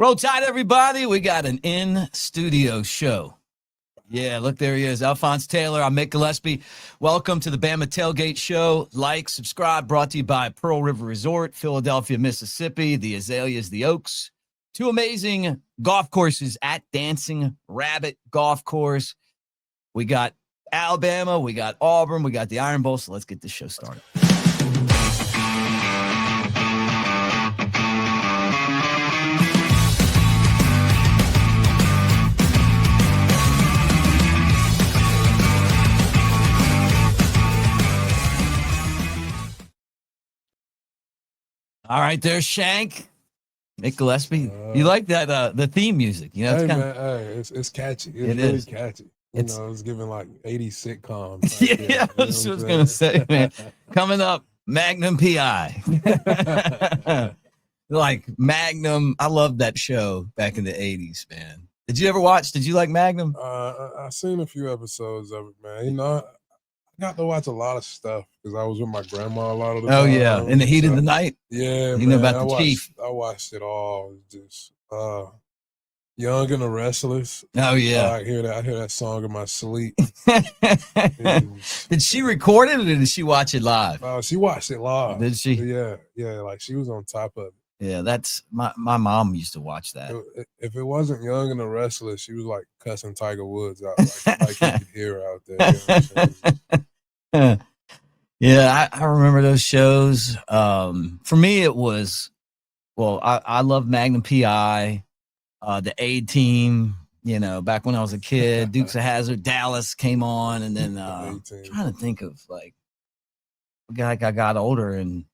Roll Tide, everybody. We got an in-studio show. Yeah, look, there he is. Alphonse Taylor. I'm Mick Gillespie. Welcome to the Bama Tailgate Show. Like, subscribe. Brought to you by Pearl River Resort, Philadelphia, Mississippi, the Azaleas, the Oaks. Two amazing golf courses at Dancing Rabbit Golf Course. We got Alabama, we got Auburn, we got the Iron Bowl. So let's get this show started. All right, there's Shank. Mick Gillespie. You like that the theme music? You know, it's it's catchy. It's really catchy. It's giving like 80s sitcom. Yeah, I was just gonna say, man. Coming up, Magnum PI. Like Magnum, I loved that show back in the 80s, man. Did you ever watch? Did you like Magnum? I seen a few episodes of it, man. You know, I got to watch a lot of stuff because I was with my grandma a lot of the time. Oh yeah, in the heat of the night. Yeah, you know about the Chief. I watched it all. Just Young and the Restless. Oh yeah, I hear that song in my sleep. Did she record it or did she watch it live? She watched it live. Did she? Yeah, like she was on top of it. Yeah, that's my mom used to watch that. If it wasn't Young and the Restless, she was like cussing Tiger Woods out, like you could hear her out there. You know what I'm saying? Yeah, I remember those shows. For me, it was, I love Magnum PI, the A-Team, you know, back when I was a kid, Dukes of Hazzard, Dallas came on, and then trying to think of, like, I got older, and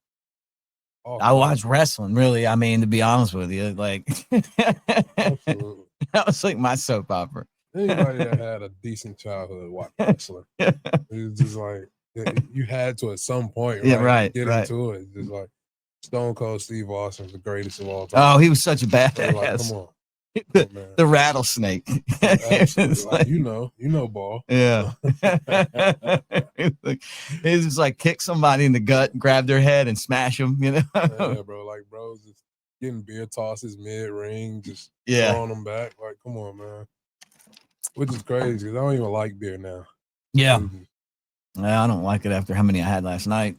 I watched wrestling, really. I mean, to be honest with you, like, that was like my soap opera. Anybody that had a decent childhood watched Bachelor. It was just like, you had to at some point, get into it. Just like Stone Cold Steve Austin's the greatest of all time. Oh, he was such a badass. Like, come on. The rattlesnake. Like, you know, ball. Yeah. He's just like kick somebody in the gut, grab their head, and smash them. You know. Yeah, bro. Like, bro's just getting beer tosses mid ring, just throwing them back. Like, come on, man. Which is crazy because I don't even like beer now. Yeah. Well, I don't like it after how many I had last night.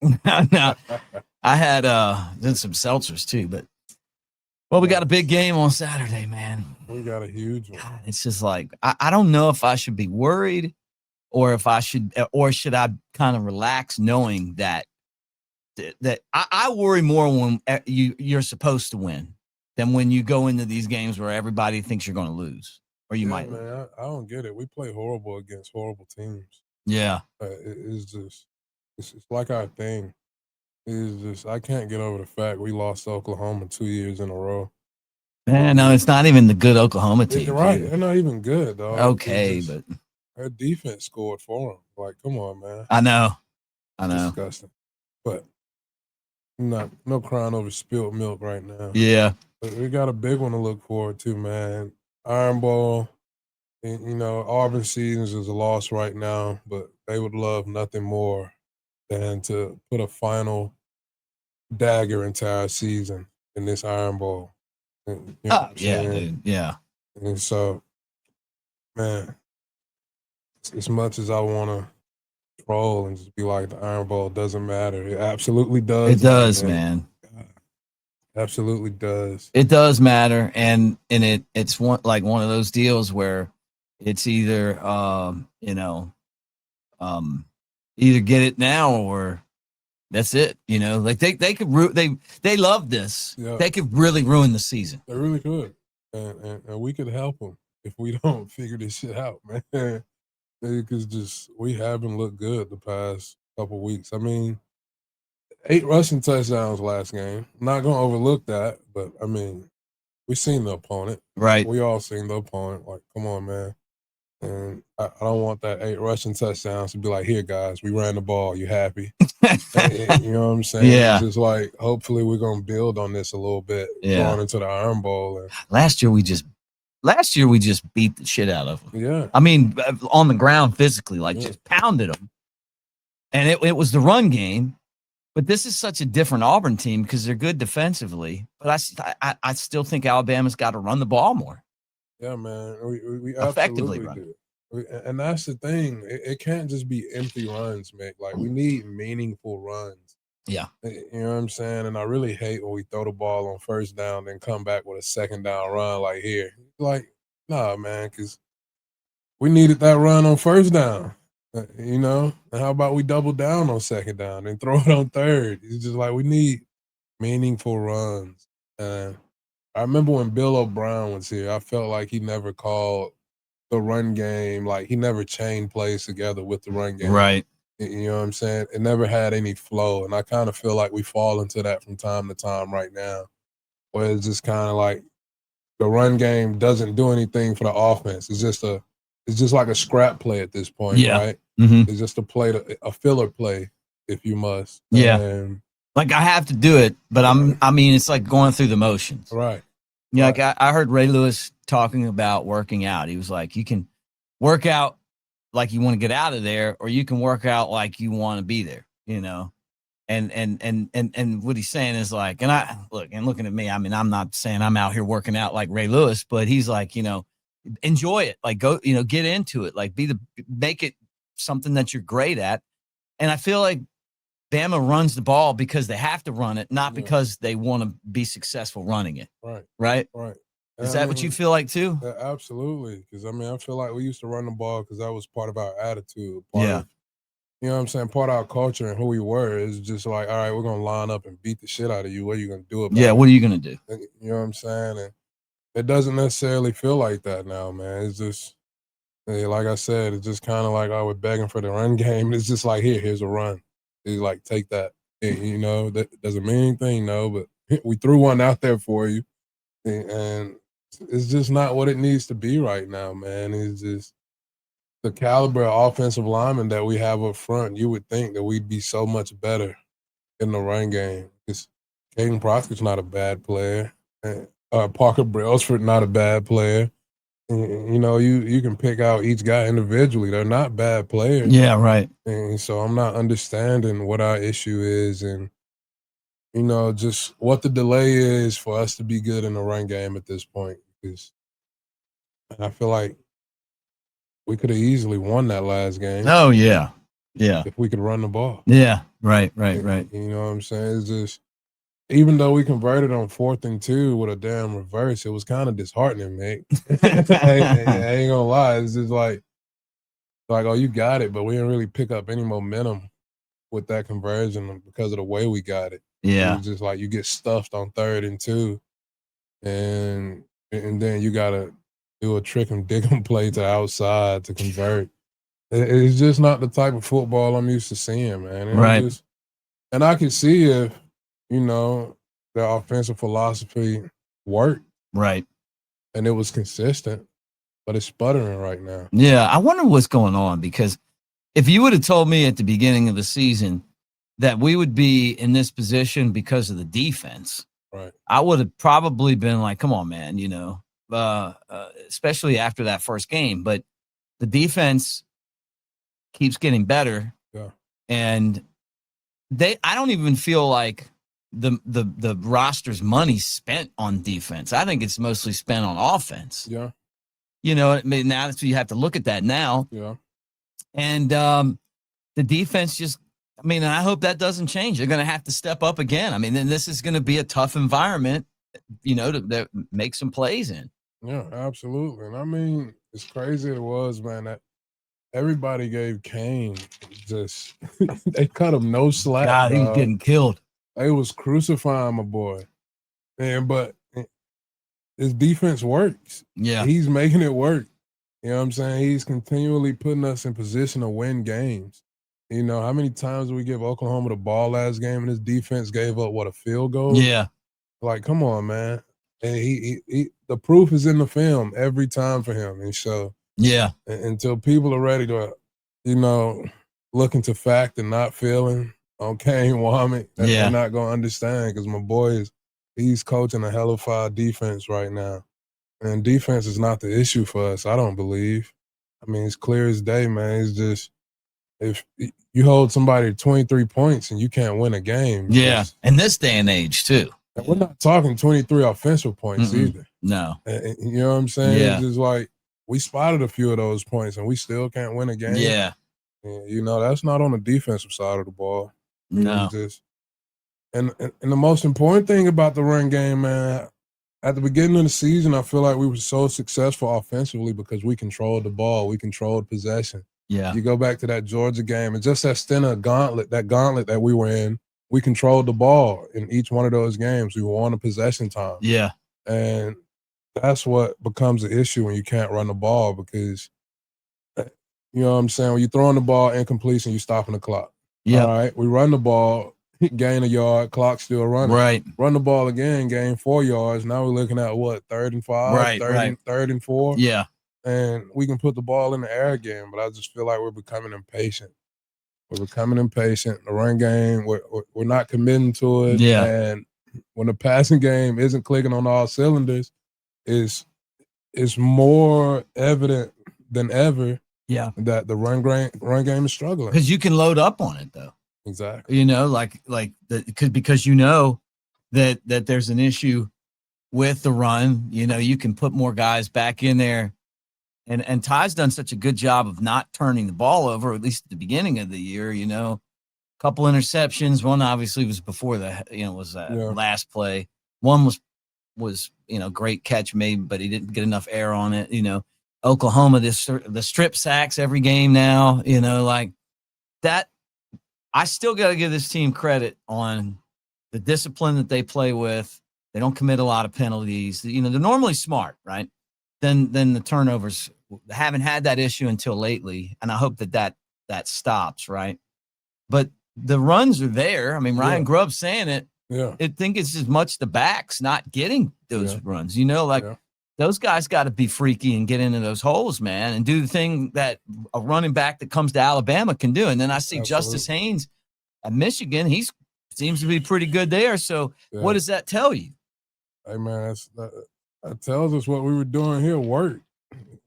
No, I had then some seltzers too, but we got a big game on Saturday, man. We got a huge one. God, it's just like I don't know if I should be worried or if I should I kind of relax knowing that I worry more when you're supposed to win than when you go into these games where everybody thinks you're going to lose or you might. Man, I don't get it. We play horrible against horrible teams. Yeah. It's like our thing. It's just, I can't get over the fact we lost to Oklahoma 2 years in a row. Man, no, it's not even the good Oklahoma team. Right. They're not even good, dog. Okay, but our defense scored for them. Like, come on, man. I know. Disgusting. But no crying over spilled milk right now. Yeah. But we got a big one to look forward to, man. Iron Bowl. And, you know, Auburn seasons is a loss right now, but they would love nothing more than to put a final dagger into our season in this Iron Bowl. You know dude. Yeah. And so, man, as much as I want to troll and just be like, the Iron Bowl doesn't matter, it absolutely does. It does, man. Absolutely does. It does matter, and it's one of those deals where it's either either get it now or that's it. You know, like they could they love this. Yeah. They could really ruin the season. They really could, and we could help them if we don't figure this shit out, man. Because we haven't looked good the past couple weeks. I mean, 8 rushing touchdowns last game. I'm not gonna overlook that, but I mean, we seen the opponent. Right. We all seen the opponent. Like, come on, man. And I don't want that 8 rushing touchdowns to be like, here, guys, we ran the ball. You happy? You know what I'm saying? Yeah. It's just like, hopefully we're going to build on this a little bit going into the Iron Bowl. And last year we just beat the shit out of them. Yeah. I mean, on the ground physically, just pounded them. And it was the run game. But this is such a different Auburn team because they're good defensively. But I still think Alabama's got to run the ball more. Yeah, man. We Effectively absolutely run do. And that's the thing. It can't just be empty runs, Mick. Like, we need meaningful runs. Yeah. You know what I'm saying? And I really hate when we throw the ball on first down, then come back with a second down run like here. Like, nah, man, because we needed that run on first down. You know? And how about we double down on second down and throw it on third? It's just like we need meaningful runs. And I remember when Bill O'Brien was here, I felt like he never called the run game. Like, he never chained plays together with the run game. Right. You know what I'm saying? It never had any flow. And I kind of feel like we fall into that from time to time right now, where it's just kind of like the run game doesn't do anything for the offense. It's just like a scrap play at this point, right? Mm-hmm. It's just a filler play, if you must. Yeah. And, like, I have to do it, but I mean, it's like going through the motions. Right. Yeah. Like I heard Ray Lewis talking about working out. He was like, you can work out like you want to get out of there, or you can work out like you want to be there, you know? And what he's saying is like, and looking at me, I mean, I'm not saying I'm out here working out like Ray Lewis, but he's like, you know, enjoy it. Like, go, you know, get into it, like make it something that you're great at. And I feel like Bama runs the ball because they have to run it, not because they want to be successful running it. Right. Is that what you feel like too? Absolutely. Because, I mean, I feel like we used to run the ball because that was part of our attitude. Yeah. You know what I'm saying? Part of our culture and who we were is just like, all right, we're going to line up and beat the shit out of you. What are you going to do about it? Yeah, what are you going to do? You know what I'm saying? And it doesn't necessarily feel like that now, man. It's just, like I said, it's just kind of like, we're begging for the run game. It's just like, here's a run. It's like, take that. You know, that doesn't mean anything, no, but we threw one out there for you. And it's just not what it needs to be right now, man. It's just the caliber of offensive linemen that we have up front. You would think that we'd be so much better in the run game. Because Caden Proscott's not a bad player. Parker Brailsford, not a bad player. And, you know, you can pick out each guy individually. They're not bad players. Yeah, right. And so I'm not understanding what our issue is and, you know, just what the delay is for us to be good in the run game at this point. Because I feel like we could have easily won that last game. Oh, yeah. Yeah. If we could run the ball. Yeah. Right. You know what I'm saying? It's just, even though we converted on 4th and 2 with a damn reverse, it was kind of disheartening, mate. I ain't gonna lie. It's just like, oh, you got it, but we didn't really pick up any momentum with that conversion because of the way we got it. Yeah. It was just like you get stuffed on 3rd and 2, and then you gotta do a trick and dig 'em play to outside to convert. It's just not the type of football I'm used to seeing, man. And I can see if, you know, the offensive philosophy worked. Right. And it was consistent, but it's sputtering right now. Yeah. I wonder what's going on, because if you would have told me at the beginning of the season that we would be in this position because of the defense, right, I would have probably been like, come on, man, you know, especially after that first game. But the defense keeps getting better. Yeah. And I don't even feel like the roster's money spent on defense. I think it's mostly spent on offense. Yeah. You know, I mean, now you have to look at that now. Yeah. And the defense just, I mean, I hope that doesn't change. They're going to have to step up again. I mean, then this is going to be a tough environment, you know, to make some plays in. Yeah, absolutely. And I mean, as crazy as it was, man, that everybody gave Kane just, they cut him no slack. God, he was getting killed. They was crucifying my boy. But his defense works. Yeah. He's making it work. You know what I'm saying? He's continually putting us in position to win games. You know, how many times did we give Oklahoma the ball last game and his defense gave up, a field goal? Yeah. Like, come on, man. And he the proof is in the film every time for him. And so, yeah, until people are ready to, you know, look into fact and not feeling on Kane Womack, they're not going to understand, because my boy he's coaching a hell of a defense right now. And defense is not the issue for us, I don't believe. I mean, it's clear as day, man. It's just if you hold somebody to 23 points and you can't win a game. Yeah, in this day and age too. And we're not talking 23 offensive points either. No. And you know what I'm saying? Yeah. It's just like we spotted a few of those points and we still can't win a game. Yeah. And, you know, that's not on the defensive side of the ball. No. And the most important thing about the run game, man, at the beginning of the season, I feel like we were so successful offensively because we controlled the ball. We controlled possession. Yeah. You go back to that Georgia game and just that stint of gauntlet that we were in, we controlled the ball in each one of those games. We won a possession time. Yeah. And that's what becomes an issue when you can't run the ball because, you know what I'm saying, when you're throwing the ball incompletion, you're stopping the clock. Yeah. All right, we run the ball, gain a yard, clock still running. Right. Run the ball again, gain 4 yards. Now we're looking at what, 3rd and 5, right. third and 4. Yeah. And we can put the ball in the air again, but I just feel like we're becoming impatient. We're becoming impatient. The run game, we're not committing to it. Yeah. And when the passing game isn't clicking on all cylinders, it's more evident than ever. Yeah. That the run game is struggling. Because you can load up on it though. Exactly. You know, because you know that there's an issue with the run. You know, you can put more guys back in there. And Ty's done such a good job of not turning the ball over, at least at the beginning of the year. You know, a couple interceptions. One obviously was before last play. One was great catch made, but he didn't get enough air on it. You know, Oklahoma, the strip sacks every game now. You know, like that. I still got to give this team credit on the discipline that they play with. They don't commit a lot of penalties. You know, they're normally smart, right? Then the turnovers. Haven't had that issue until lately, and I hope that stops, right? But the runs are there. I mean, Ryan Grubb's saying it. Yeah. I think it's as much the backs not getting those runs. You know, those guys got to be freaky and get into those holes, man, and do the thing that a running back that comes to Alabama can do. And then I see Justice Haynes at Michigan. He seems to be pretty good there. So what does that tell you? Hey, man, that tells us what we were doing here worked.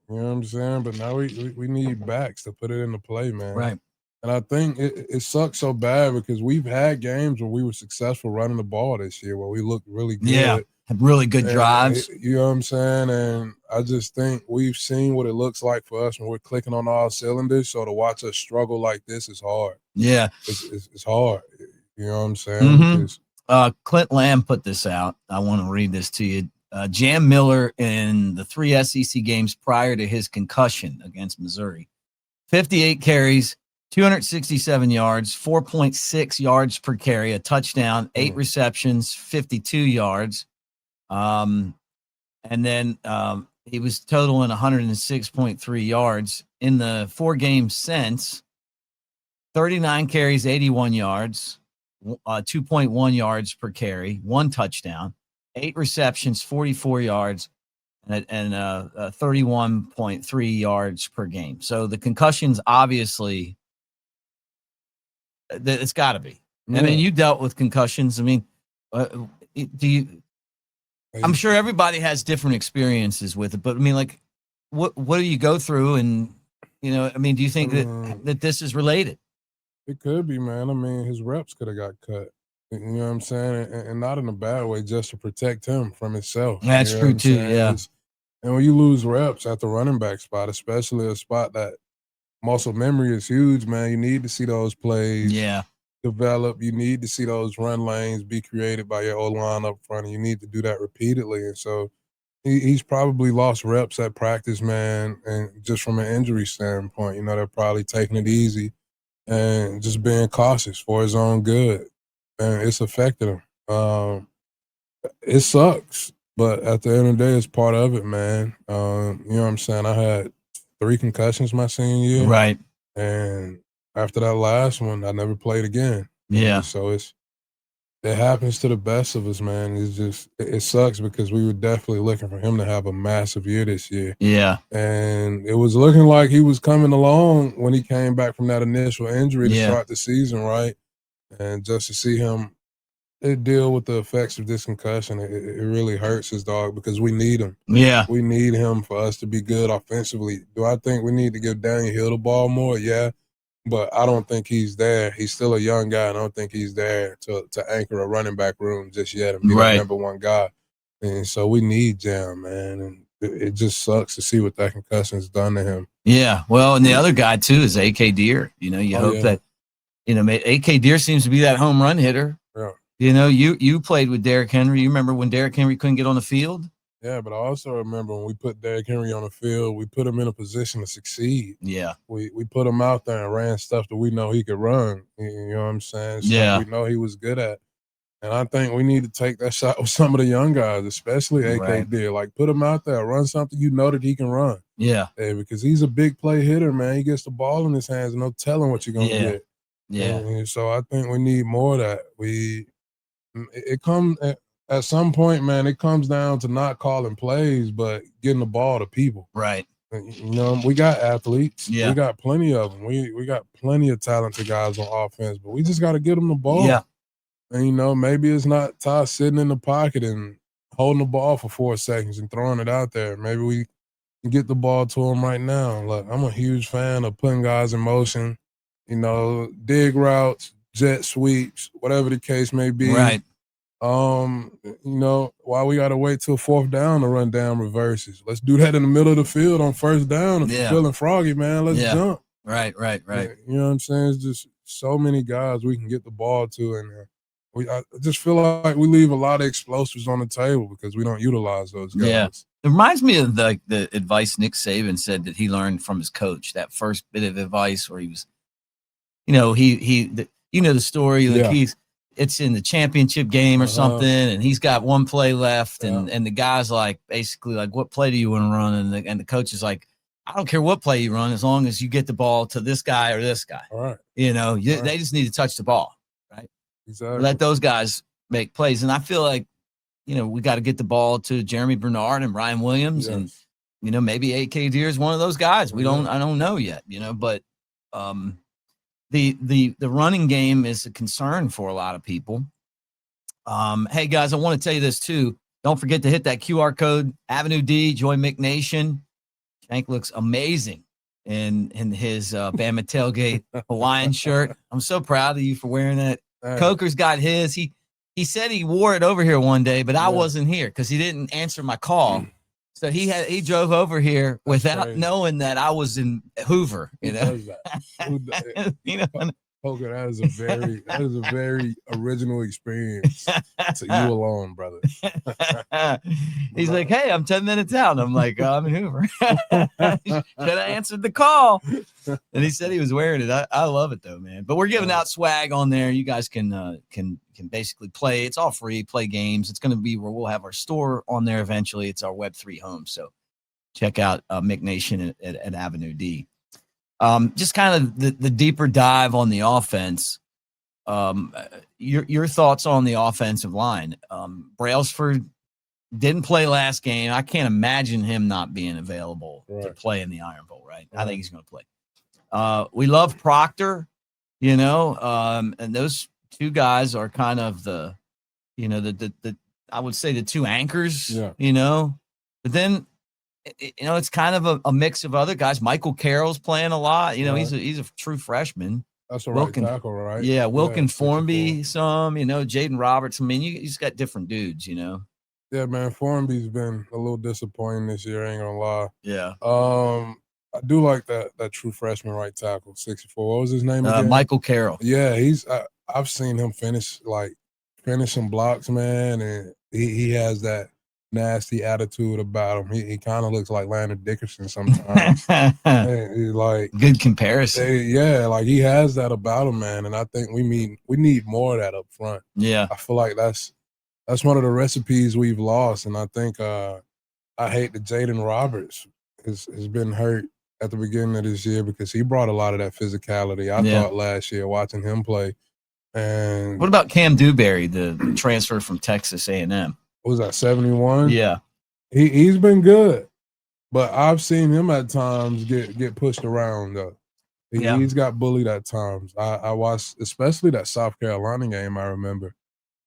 You know what I'm saying? But now we need backs to put it into play, man. Right. And I think it sucks so bad because we've had games where we were successful running the ball this year, where we looked really good. Yeah, had really good drives. You know what I'm saying? And I just think we've seen what it looks like for us when we're clicking on all cylinders. So to watch us struggle like this is hard. Yeah. It's hard. You know what I'm saying? Mm-hmm. Clint Lamb put this out. I want to read this to you. Jam Miller in the 3 SEC games prior to his concussion against Missouri. 58 carries, 267 yards, 4.6 yards per carry, a touchdown, 8 receptions, 52 yards. And then he was totaling 106.3 yards. In the 4 games since, 39 carries, 81 yards, 2.1 yards per carry, 1 touchdown. 8 receptions, 44 yards, and 31.3 yards per game. So the concussions, obviously, it's got to be. Yeah. I mean, you dealt with concussions. I mean, I'm sure everybody has different experiences with it, but I mean, like, what do you go through? And, you know, I mean, do you think that this is related? It could be, man. I mean, his reps could have got cut. You know what I'm saying? And not in a bad way, just to protect him from himself. That's true, too, yeah. And when you lose reps at the running back spot, especially a spot that muscle memory is huge, man, you need to see those plays develop. You need to see those run lanes be created by your O-line up front, and you need to do that repeatedly. And so he's probably lost reps at practice, man, and just from an injury standpoint, you know, they're probably taking it easy and just being cautious for his own good. And it's affected him. It sucks, but at the end of the day, it's part of it, man. You know what I'm saying? I had 3 concussions my senior year. Right. And after that last one, I never played again. Yeah. And so it happens to the best of us, man. It's just, it sucks because we were definitely looking for him to have a massive year this year. Yeah. And it was looking like he was coming along when he came back from that initial injury to start the season, right? And just to see him deal with the effects of this concussion, it really hurts his dog because we need him. Yeah. We need him for us to be good offensively. Do I think we need to give Daniel Hill the ball more? Yeah. but I don't think he's there. He's still a young guy, and I don't think he's there to anchor a running back room just yet and be that number one guy. And so we need Jam, man, and it just sucks to see what that concussion's done to him. Yeah, well, and the other guy too is AK Deer. You know, you hope that, you know, AK Deer seems to be that home run hitter. Yeah. You know, you played with Derrick Henry. You remember when Derrick Henry couldn't get on the field? Yeah, but I also remember when we put Derrick Henry on the field, we put him in a position to succeed. Yeah. We put him out there and ran stuff that we know he could run. You know what I'm saying? Stuff we know he was good at. And I think we need to take that shot with some of the young guys, especially AK Deer. Like, put him out there, run something you know that he can run. Yeah. Because he's a big play hitter, man. He gets the ball in his hands, no telling what you're going to get. Yeah. And so I think we need more of that. It comes at some point, man, it comes down to not calling plays, but getting the ball to people. Right. You know, we got athletes. Yeah. We got plenty of them. We got plenty of talented guys on offense, but we just got to get them the ball. Yeah. And, you know, maybe it's not Ty sitting in the pocket and holding the ball for 4 seconds and throwing it out there. Maybe we can get the ball to him right now. Look, I'm a huge fan of putting guys in motion, you know, dig routes, jet sweeps, whatever the case may be. Right. You know, why we got to wait till 4th down to run down reverses? Let's do that in the middle of the field on 1st down. If you're feeling froggy, man, let's jump. Right. You know what I'm saying? It's just so many guys we can get the ball to, and I just feel like we leave a lot of explosives on the table because we don't utilize those guys. Yeah. It reminds me of the advice Nick Saban said that he learned from his coach, that first bit of advice where he was, you know, you know the story, like it's in the championship game or something, and he's got 1 play left, and the guy's like, basically like, what play do you want to run? And the coach is like, I don't care what play you run as long as you get the ball to this guy or this guy. All right. You know, they just need to touch the ball, right? Exactly. Let those guys make plays. And I feel like, you know, we got to get the ball to Jeremy Bernard and Ryan Williams, and, you know, maybe AK Deer is one of those guys. I don't know yet, you know, but the running game is a concern for a lot of people. Hey guys, I want to tell you this too. Don't forget to hit that QR code, AveD, join Mick Nation. Shank looks amazing in his Bama Tailgate Hawaiian shirt. I'm so proud of you for wearing that. Coker's got his. He said he wore it over here one day, but I wasn't here because he didn't answer my call. So he drove over here without knowing that I was in Hoover. You know, you know, Coker, that is a very original experience to you alone, brother. He's like, hey, I'm 10 minutes out. And I'm like, I'm in Hoover. Should I answered the call? And he said he was wearing it. I love it though, man. But we're giving out swag on there. You guys can basically play. It's all free. Play games. It's going to be where we'll have our store on there eventually. It's our Web3 home. So check out Mick Nation at AveD. Just kind of the deeper dive on the offense. Your thoughts on the offensive line. Brailsford didn't play last game. I can't imagine him not being available to play in the Iron Bowl, right? I think he's going to play. We love Proctor, you know, and those 2 guys are kind of the I would say the 2 anchors, you know, but then, you know, it's kind of a mix of other guys. Michael Carroll's playing a lot. You know, he's a true freshman. That's a right tackle, right? Yeah, Wilkin Formby, some, you know, Jaden Roberts. I mean, you just got different dudes, you know. Yeah, man, Formby's been a little disappointing this year, I ain't gonna lie. Yeah. I do like that true freshman right tackle, 64. What was his name again? Michael Carroll. Yeah, I've seen him finish some blocks, man, and he has that nasty attitude about him. He kind of looks like Landon Dickerson sometimes. Like good comparison. Like he has that about him, man. And I think we need more of that up front. Yeah, I feel like that's one of the recipes we've lost. And I think I hate that Jaden Roberts has been hurt at the beginning of this year because he brought a lot of that physicality. I thought last year watching him play. And what about Cam Dewberry, the transfer from Texas A&M? What was that, 71? Yeah. He's been good, but I've seen him at times get pushed around, though. He's got bullied at times. I watched, especially that South Carolina game, I remember,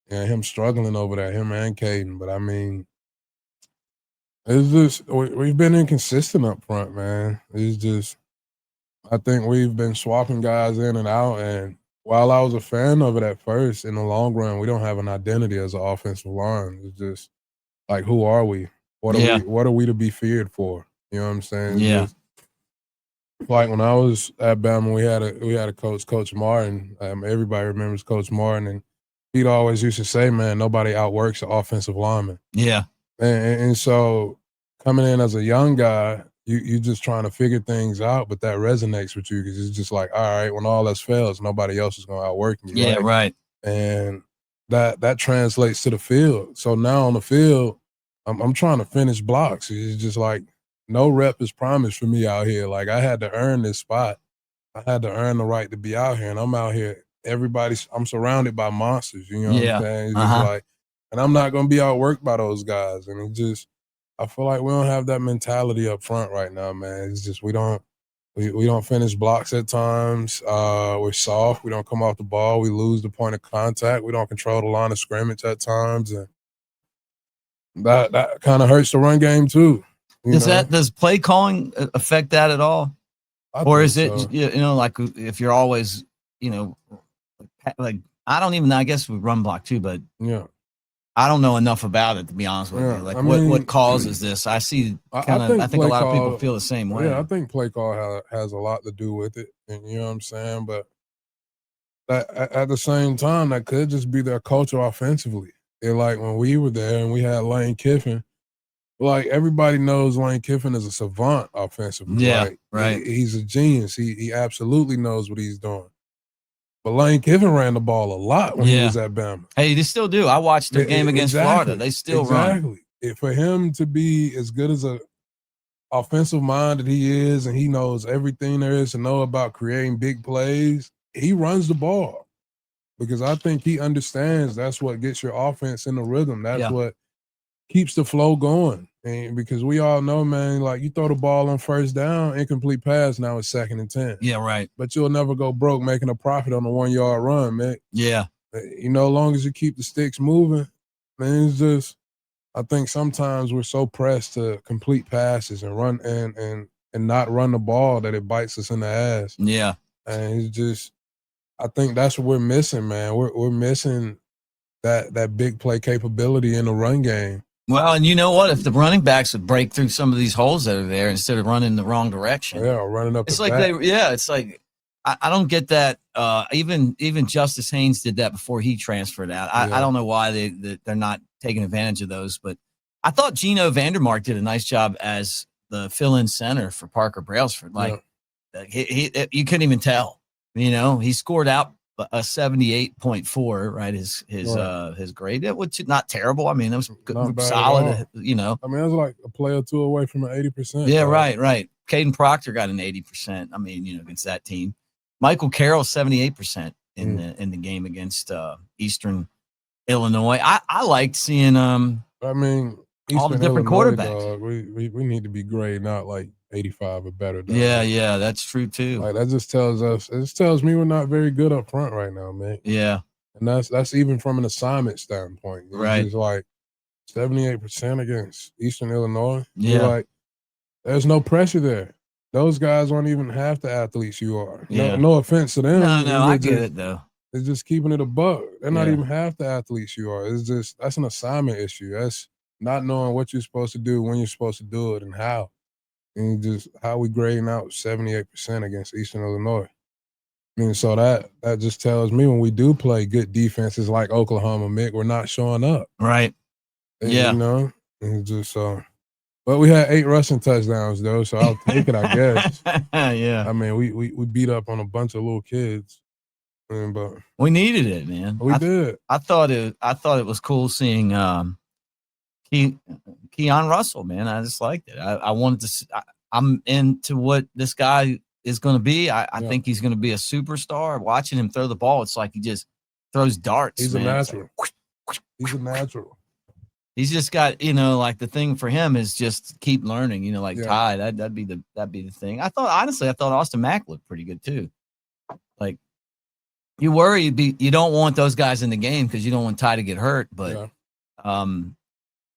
and him struggling over there, him and Kane. But, I mean, it's just we've been inconsistent up front, man. It's just I think we've been swapping guys in and out, and while I was a fan of it at first, in the long run, we don't have an identity as an offensive line. It's just like, who are we? What are Yeah. we? What are we to be feared for? You know what I'm saying? It's Yeah. just, like when I was at Bama, we had a coach, Coach Martin. Everybody remembers Coach Martin, and he'd always used to say, "Man, nobody outworks an offensive lineman." Yeah. And so coming in as a young guy, you just trying to figure things out, but that resonates with you because it's just like, all right, when all else fails, nobody else is going to outwork me, Yeah. right? Right. And that translates to the field. So now on the field, I'm trying to finish blocks. It's just like no rep is promised for me out here. Like I had to earn this spot. I had to earn the right to be out here, and I'm out here. I'm surrounded by monsters. You know what I'm Yeah. saying? It's just like, and I'm not gonna be outworked by those guys. And it just, I feel like we don't have that mentality up front right now, man. It's just we don't finish blocks at times. We're soft. We don't come off the ball. We lose the point of contact. We don't control the line of scrimmage at times, and that kind of hurts the run game too. Does play calling affect that at all? Or is it so. like if you're always like I don't even know, I guess we run block too, but Yeah. I don't know enough about it to be honest with you. Like what causes this? I see I think a lot of people feel the same way. Yeah, I think play call has a lot to do with it, and you know what I'm saying. But at the same time, that could just be their culture offensively. They're like when we were there and we had Lane Kiffin. Like everybody knows Lane Kiffin is a savant offensively. Yeah, like, right. He's a genius. He absolutely knows what he's doing. But Lane Kiffin ran the ball a lot when he was at Bama. Hey, they still do. I watched their game against Florida. They still run. For him to be as good as a offensive mind that he is, and he knows everything there is to know about creating big plays, he runs the ball. Because I think he understands that's what gets your offense in the rhythm. That's what keeps the flow going. And because we all know, man, like you throw the ball on first down, incomplete pass, now it's 2nd and 10. Yeah, right. But you'll never go broke making a profit on a 1 yard run, man. Yeah. As long as you keep the sticks moving, man, it's just, I think sometimes we're so pressed to complete passes and run and not run the ball that it bites us in the ass. Yeah. And it's just, I think that's what we're missing, man. We're missing that big play capability in the run game. Well, and you know what? If the running backs would break through some of these holes that are there instead of running the wrong direction. Yeah, running up. It's like it's like I don't get that. Even Justice Haynes did that before he transferred out. I don't know why they're not taking advantage of those, but I thought Gino Vandermark did a nice job as the fill-in center for Parker Brailsford. Like he you couldn't even tell. He scored out a 78.4, right? His grade, which is not terrible. I mean, it was solid. I mean, it was like a play or two away from an 80%. Yeah, right. Caden Proctor got an 80%. I mean, against that team. Michael Carroll 78% in the game against Eastern Illinois. I liked seeing all the different quarterbacks. Dog, we need to be grading out like 85 or better. Dog. Yeah, that's true too. Like that just tells me we're not very good up front right now, man. Yeah. And that's even from an assignment standpoint. It's right. just like 78% against Eastern Illinois. Yeah. Like there's no pressure there. Those guys aren't even half the athletes you are. Yeah. No offense to them. No, I get it though. It's just keeping it a buck. They're not even half the athletes you are. It's just that's an assignment issue. That's not knowing what you're supposed to do, when you're supposed to do it, and how. And just how we grading out 78% against Eastern Illinois. I mean, so that just tells me when we do play good defenses like Oklahoma, Mick, we're not showing up. Right. And, and just but we had 8 rushing touchdowns though, so I'll take it, I guess. Yeah. I mean, we beat up on a bunch of little kids. But we needed it, man. We did. I thought it was cool seeing Keon Russell, man. I just liked it. I wanted to. I'm into what this guy is going to be. I think he's going to be a superstar. Watching him throw the ball, it's like he just throws darts. He's man. a natural. He's a natural. He's just got, like the thing for him is just keep learning. Ty. That'd be the thing. I thought Austin Mack looked pretty good too. Like you worry, you don't want those guys in the game because you don't want Ty to get hurt, but.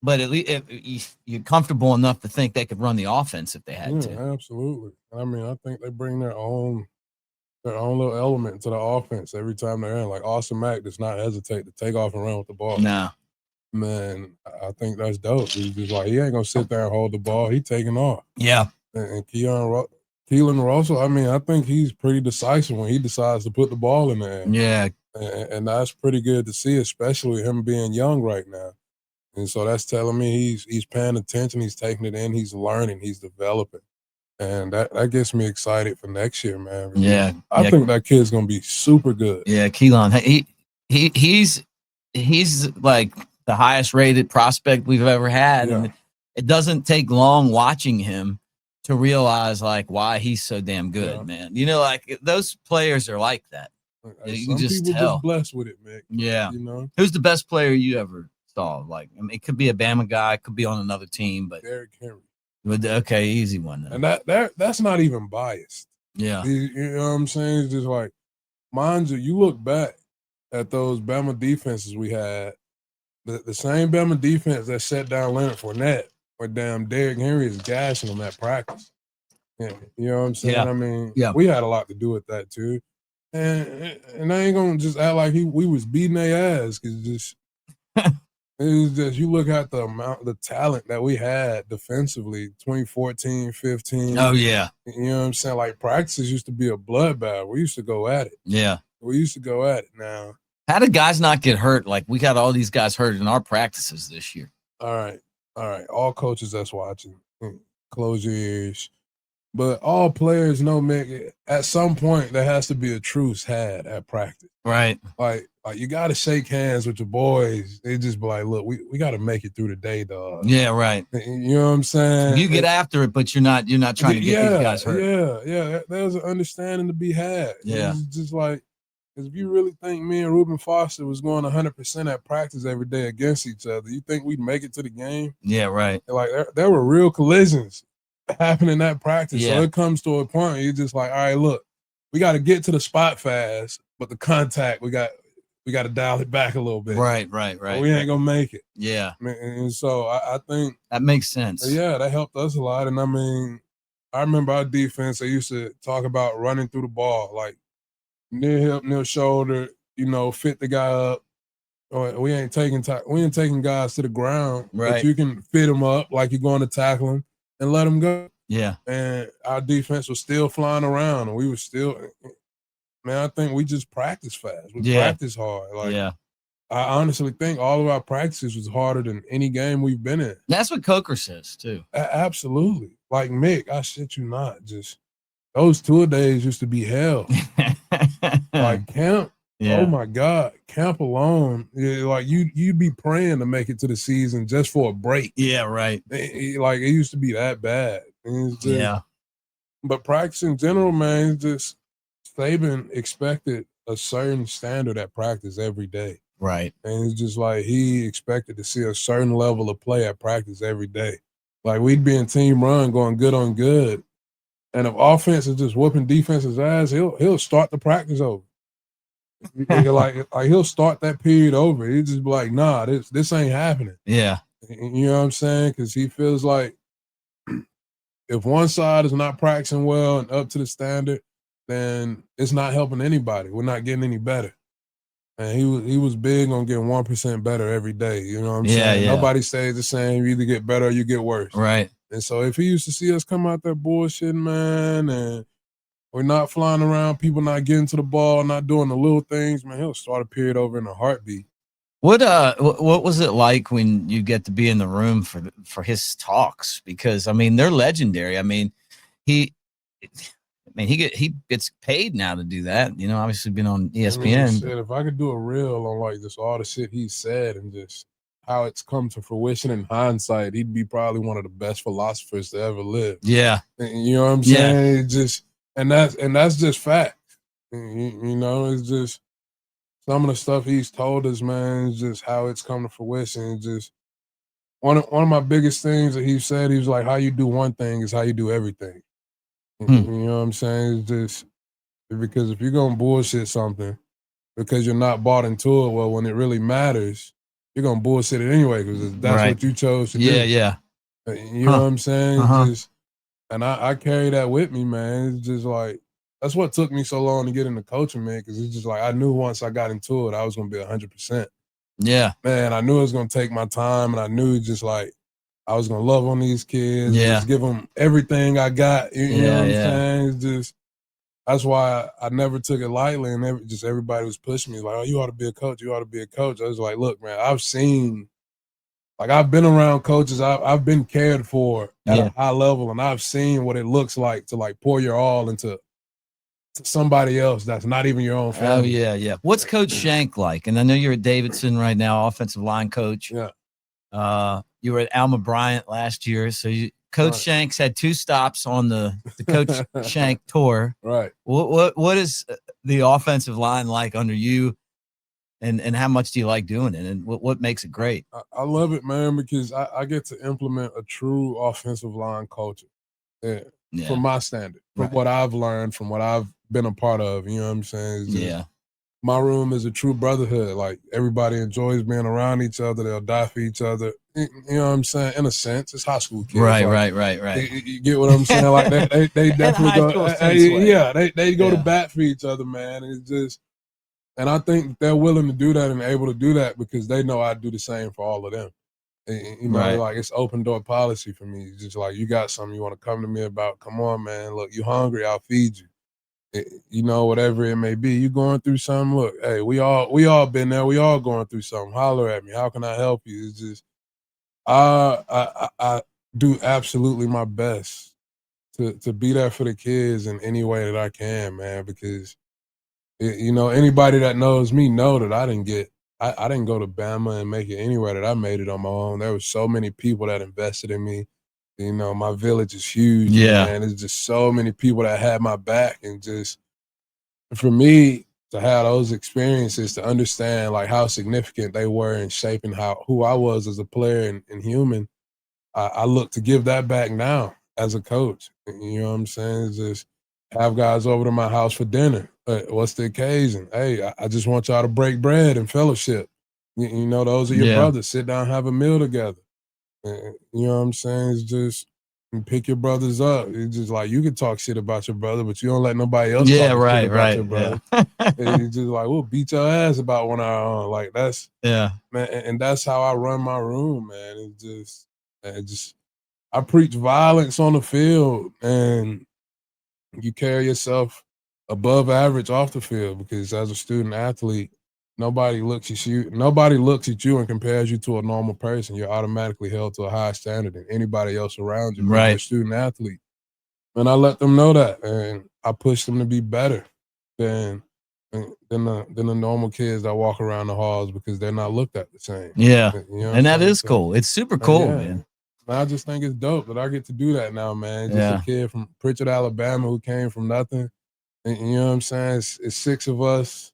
but at least you're comfortable enough to think they could run the offense if they had to. Absolutely. I mean, I think they bring their own little element to the offense every time they're in. Like Austin Mack does not hesitate to take off and run with the ball. No. Man, I think that's dope. He's just like, he ain't gonna sit there and hold the ball. He taking off. Yeah. And Keelan Russell, I mean, I think he's pretty decisive when he decides to put the ball in the air. Yeah. And that's pretty good to see, especially him being young right now. And so that's telling me he's paying attention, he's taking it in, he's learning, he's developing. And that gets me excited for next year, man. Yeah. I think that kid's gonna be super good. Yeah, Keelan. He's like the highest rated prospect we've ever had. Yeah. And it doesn't take long watching him to realize like why he's so damn good, man. You know, like those players are like that. You Some just people tell. Just blessed with it, man. Yeah. You know, who's the best player you ever saw? Like, I mean, it could be a Bama guy, it could be on another team, but Derrick Henry. Okay, easy one. Then. And that's not even biased. Yeah. You know what I'm saying? It's just like, mind you look back at those Bama defenses we had, the same Bama defense that shut down Leonard Fournette, where damn Derrick Henry is gashing them at practice. Yeah, you know what I'm saying? Yeah. I mean, yeah. we had a lot to do with that too. And I ain't gonna just act like we was beating their ass, because just it was just, you look at the talent that we had defensively, 2014, 15. Oh yeah. You know what I'm saying? Like, practices used to be a bloodbath. We used to go at it. Yeah. We used to go at it. Now, how did guys not get hurt? Like, we got all these guys hurt in our practices this year. All right. All coaches that's watching, close your ears. But all players know, Mick, at some point there has to be a truce had at practice. Right. Like you got to shake hands with your boys. They just be like, look, we got to make it through the day, dog. Yeah, right. You know what I'm saying? You get after it, but you're not trying to get these guys hurt. Yeah. There's an understanding to be had. Yeah. It's just like, if you really think me and Reuben Foster was going 100% at practice every day against each other, you think we'd make it to the game? Yeah, right. Like, there were real collisions happening at practice. Yeah. So it comes to a point where you're just like, all right, look, we got to get to the spot fast, but the contact, we got to dial it back a little bit. Right. We ain't gonna make it. Yeah. And so I think that makes sense. Yeah, that helped us a lot. And I mean, I remember our defense, they used to talk about running through the ball, like near hip, near shoulder, fit the guy up. We ain't taking guys to the ground, right? But you can fit them up like you're going to tackle them and let them go. Yeah. And our defense was still flying around, and we were still. Man, I think we just practiced fast. We practiced hard. Like, I honestly think all of our practices was harder than any game we've been in. That's what Coker says too. Absolutely. Like, Mick, I shit you not. Just those tour days used to be hell. Like camp. Yeah. Oh my God, camp alone. Like you'd be praying to make it to the season just for a break. Yeah, right. Like it used to be that bad. Just, but practice in general, man, just Saban expected a certain standard at practice every day. Right. And it's just like he expected to see a certain level of play at practice every day. Like we'd be in team run going good on good. And if offense is just whooping defense's ass, he'll start the practice over. like he'll start that period over. He'll just be like, nah, this ain't happening. Yeah. You know what I'm saying? Because he feels like if one side is not practicing well and up to the standard, then it's not helping anybody. We're not getting any better. And he was big on getting 1% better every day. You know what I'm saying? Yeah. Nobody stays the same. You either get better or you get worse. Right. And so if he used to see us come out there bullshitting, man, and we're not flying around, people not getting to the ball, not doing the little things, man, he'll start a period over in a heartbeat. What was it like when you get to be in the room for his talks? Because I mean, they're legendary. I mean, he gets paid now to do that. Obviously been on ESPN. Said, if I could do a reel on like just all the shit he said and just how it's come to fruition in hindsight, he'd be probably one of the best philosophers to ever live. Yeah. And you know what I'm saying? It's just, and that's just fact. It's just some of the stuff he's told us, man, is just how it's come to fruition. It's just one of my biggest things that he said, he was like, how you do one thing is how you do everything. You know what I'm saying? It's just because if you're going to bullshit something because you're not bought into it, well, when it really matters, you're gonna bullshit it anyway because that's Right. what you chose to Yeah, do. yeah. You know what I'm saying? Uh-huh. And I carry that with me, man. It's just like that's what took me so long to get into coaching, man. Because it's just like I knew once I got into it, I was gonna be 100%. Yeah. Man, I knew it was gonna take my time, and I knew just like I was gonna love on these kids, Yeah. just give them everything I got. You know what I'm Yeah. saying? It's just that's why I never took it lightly, and everybody was pushing me like, "Oh, you ought to be a coach. You ought to be a coach." I was like, "Look, man, I've been around coaches. I've been cared for at a high level, and I've seen what it looks like to like pour your all into somebody else that's not even your own family." Oh, yeah. What's Coach Shank like? And I know you're at Davidson right now, offensive line coach. Yeah. You were at Alma Bryant last year, so Coach Shank's had 2 stops on the Coach Shank tour. Right. What is the offensive line like under you, and how much do you like doing it, and what makes it great? I love it, man, because I get to implement a true offensive line culture. From my standard, from what I've learned, from what I've been a part of. You know what I'm saying? My room is a true brotherhood. Like everybody enjoys being around each other. They'll die for each other. You know what I'm saying? In a sense, it's high school kids. Right. You get what I'm saying? Like they definitely go. They go to bat for each other, man. It's just, and I think they're willing to do that and able to do that because they know I do the same for all of them. You know, like it's open door policy for me. It's just like you got something you want to come to me about. Come on, man. Look, you hungry? I'll feed you. You know, whatever it may be. You going through something? Look, hey, we all been there. We all going through something. Holler at me. How can I help you? It's just I do absolutely my best to be there for the kids in any way that I can, man. Because you know, anybody that knows me know that I didn't go to Bama and make it anywhere that I made it on my own. There was so many people that invested in me. You know, my village is huge, man. There's just so many people that had my back, and just for me to have those experiences, to understand like how significant they were in shaping who I was as a player and human, I look to give that back now as a coach. You know what I'm saying? It's just have guys over to my house for dinner. What's the occasion? Hey, I just want y'all to break bread and fellowship. You know, those are your brothers. Sit down, have a meal together. You know what I'm saying? It's just pick your brothers up. It's just like you can talk shit about your brother, but you don't let nobody else talk shit about your brother. It's just like we'll beat your ass about one of our own. Like that's man, and that's how I run my room, man. It's just I preach violence on the field, and you carry yourself above average off the field because as a student athlete, nobody looks at you and compares you to a normal person. You're automatically held to a higher standard than anybody else around you because you're a student athlete. And I let them know that, and I push them to be better than the normal kids that walk around the halls because they're not looked at the same. Yeah, you know and that is cool. It's super cool, man. And I just think it's dope that I get to do that now, man. Just a kid from Pritchard, Alabama, who came from nothing. And, you know what I'm saying? It's 6 of us.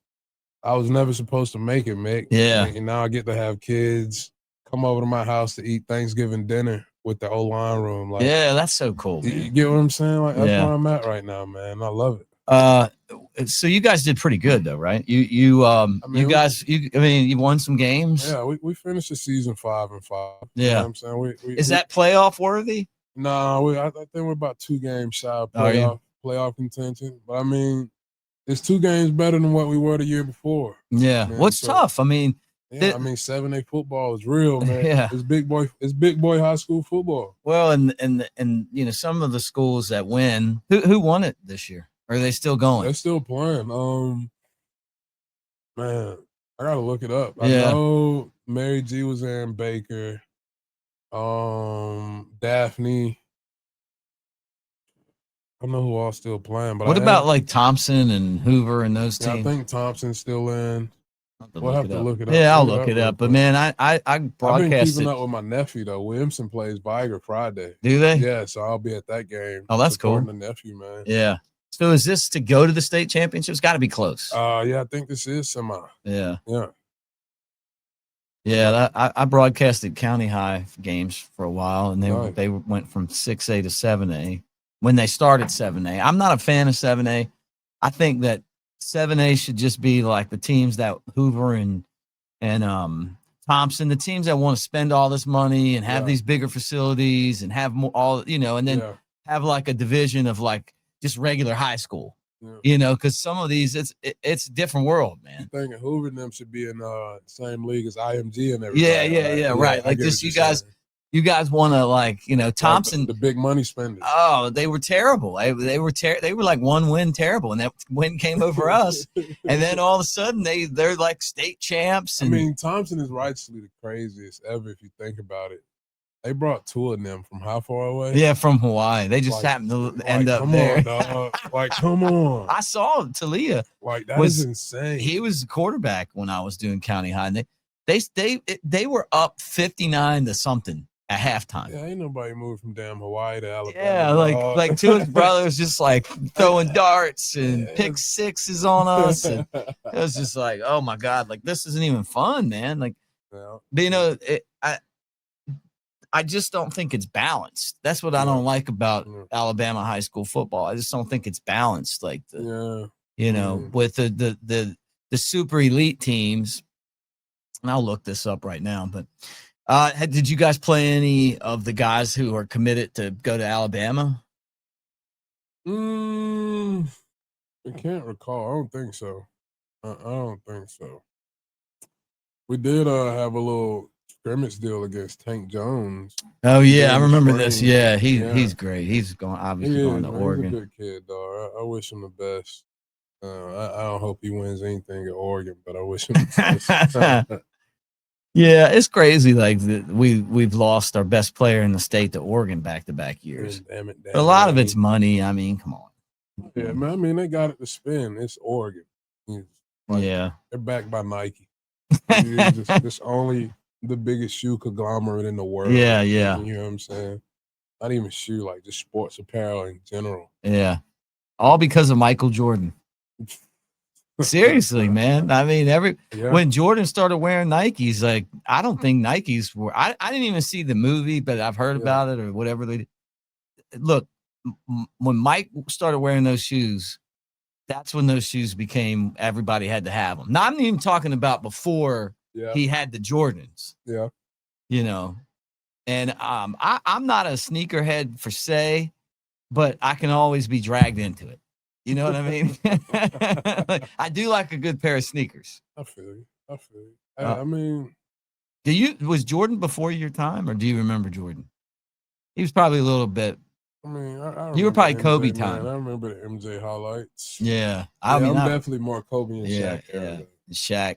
I was never supposed to make it, Mick. And now I get to have kids come over to my house to eat Thanksgiving dinner with the O-line room. Like, that's so cool, man. You get what I'm saying? Like, that's where I'm at right now, man. I love it. So you guys did pretty good though, right? You won some games. Yeah, we finished the season 5-5. Yeah. You know what I'm saying? Is that playoff worthy? No, I think we're about 2 games shy of playoff contention. But I mean, it's 2 games better than what we were the year before. Yeah. What's tough? I mean, 7A football is real, man. Yeah. It's big boy high school football. Well, and you know, some of the schools that win, who won it this year? Or are they still going? They're still playing. Man, I gotta look it up. I know Mary G was in Baker. Daphne. I don't know who all still playing, but what about like Thompson and Hoover and those teams? I think Thompson's still in. We'll have to look it up. Yeah, I'll look it up. But man, I broadcast. I've been keeping up with my nephew though. Williamson plays Viger Friday. Do they? Yeah, so I'll be at that game. Oh, that's cool. The nephew, man. Yeah. So is this to go to the state championships? Got to be close. Yeah, I think this is semi. Yeah. Yeah. I broadcasted county high games for a while, and they went from 6A to 7A when they started 7A. I'm not a fan of 7A. I think that 7A should just be like the teams that Hoover and Thompson, the teams that want to spend all this money and have these bigger facilities and have more, and then have like a division of like just regular high school, because some of these, it's a different world, man. I'm thinking Hoover and them should be in the same league as IMG and everything. Right. Like this, you guys want to like, Thompson, like the big money spenders. Oh, they were terrible. They were like one win terrible, and that win came over us. And then all of a sudden they're like state champs. I mean, Thompson is rightfully the craziest ever if you think about it. They brought two of them from how far away? Yeah, from Hawaii. They just happened to end up there. Come on, dog. Like, come on. I saw Talia. Like, that is insane. He was the quarterback when I was doing county high, and they were up 59 to something at halftime. Yeah, ain't nobody moved from damn Hawaii to Alabama. Yeah, like two of his brothers just like throwing darts and pick sixes on us. And it was just like, oh my God, like this isn't even fun, man. Like, I just don't think it's balanced. That's what I don't like about Alabama high school football. I just don't think it's balanced. Like with the super elite teams. And I'll look this up right now, but did you guys play any of the guys who are committed to go to Alabama? I can't recall. I don't think so. I don't think so. We did have a little scrimmage deal against Tank Jones. Oh yeah, I remember this. Yeah, he's great. He's obviously going to Oregon. He's a good kid, dog. I wish him the best. I don't hope he wins anything at Oregon, but I wish him the best. Yeah, it's crazy. Like we've lost our best player in the state to Oregon back-to-back years. Damn it, but a lot of it's money. I mean, come on. Yeah, man. I mean, they got it to spin. It's Oregon. They're backed by Nike. It's only the biggest shoe conglomerate in the world. Yeah. You know what I'm saying? Not even shoe, like just sports apparel in general. Yeah, all because of Michael Jordan. Seriously, man. I mean, when Jordan started wearing Nikes, like I don't think Nikes were. I didn't even see the movie, but I've heard about it or whatever. Look, when Mike started wearing those shoes, that's when those shoes became. Everybody had to have them. Now I'm not even talking about before he had the Jordans. Yeah, and I'm not a sneakerhead per se, but I can always be dragged into it. You know what I mean? I do like a good pair of sneakers. I feel you. I mean, was Jordan before your time, or do you remember Jordan? He was probably a little bit. I mean, you were probably MJ, Kobe time. Man, I remember the MJ highlights. Yeah, I'm definitely more Kobe and Shaq. Yeah, Shaq.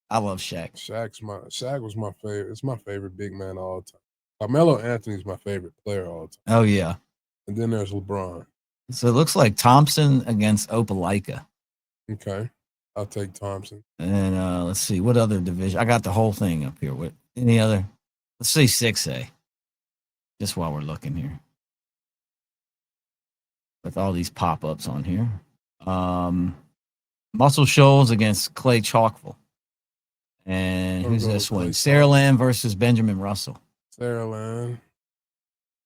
I love Shaq. Shaq was my favorite. It's my favorite big man of all time. Carmelo Anthony's my favorite player of all time. Oh yeah. And then there's LeBron. So it looks like Thompson against Opelika. Okay. I'll take Thompson. And let's see, what other division? I got the whole thing up here. What any other? Let's see 6A. Just while we're looking here. With all these pop-ups on here. Muscle Shoals against Clay Chalkville. And who's this one? Saraland versus Benjamin Russell. Saraland.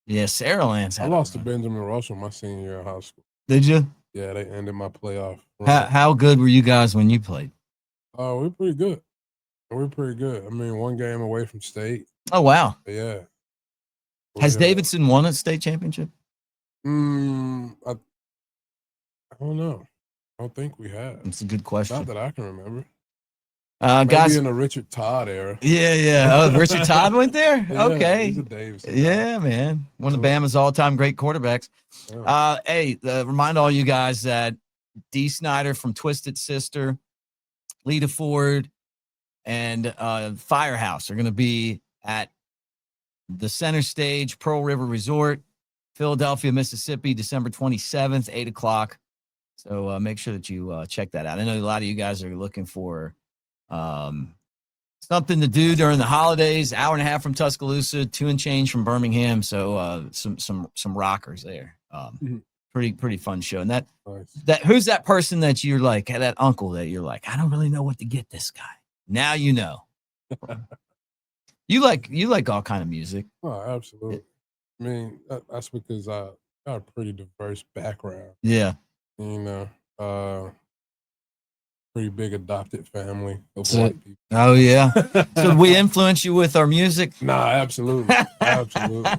Yeah, Saraland's. I lost to Benjamin Russell my senior year of high school. Did you? Yeah, they ended my playoff run. How good were you guys when you played? Oh, we're pretty good. We're pretty good. I mean, one game away from state. Oh, wow. Yeah. Has Davidson won a state championship? I don't know. I don't think we have. That's a good question. Not that I can remember. Guys in the Richard Todd era. Yeah. Oh, Richard Todd went there? Yeah, okay. He's a Davidson. Yeah, man. One of Bama's all-time great quarterbacks. Yeah. Remind all you guys that Dee Snyder from Twisted Sister, Lita Ford, and Firehouse are going to be at the Center Stage Pearl River Resort, Philadelphia, Mississippi, December 27th, 8 o'clock. So make sure that you check that out. I know a lot of you guys are looking for something to do during the holidays. Hour and a half from Tuscaloosa, 2 and change from Birmingham. So some rockers there. Pretty fun show. And that who's that person that you're like, that uncle that you're like, I don't really know what to get this guy. Now you know. You like all kind of music. Oh, absolutely. I mean, that's because I got a pretty diverse background. Yeah. You know, pretty big adopted family of white people. Oh yeah. So did we influence you with our music? Nah, absolutely, absolutely.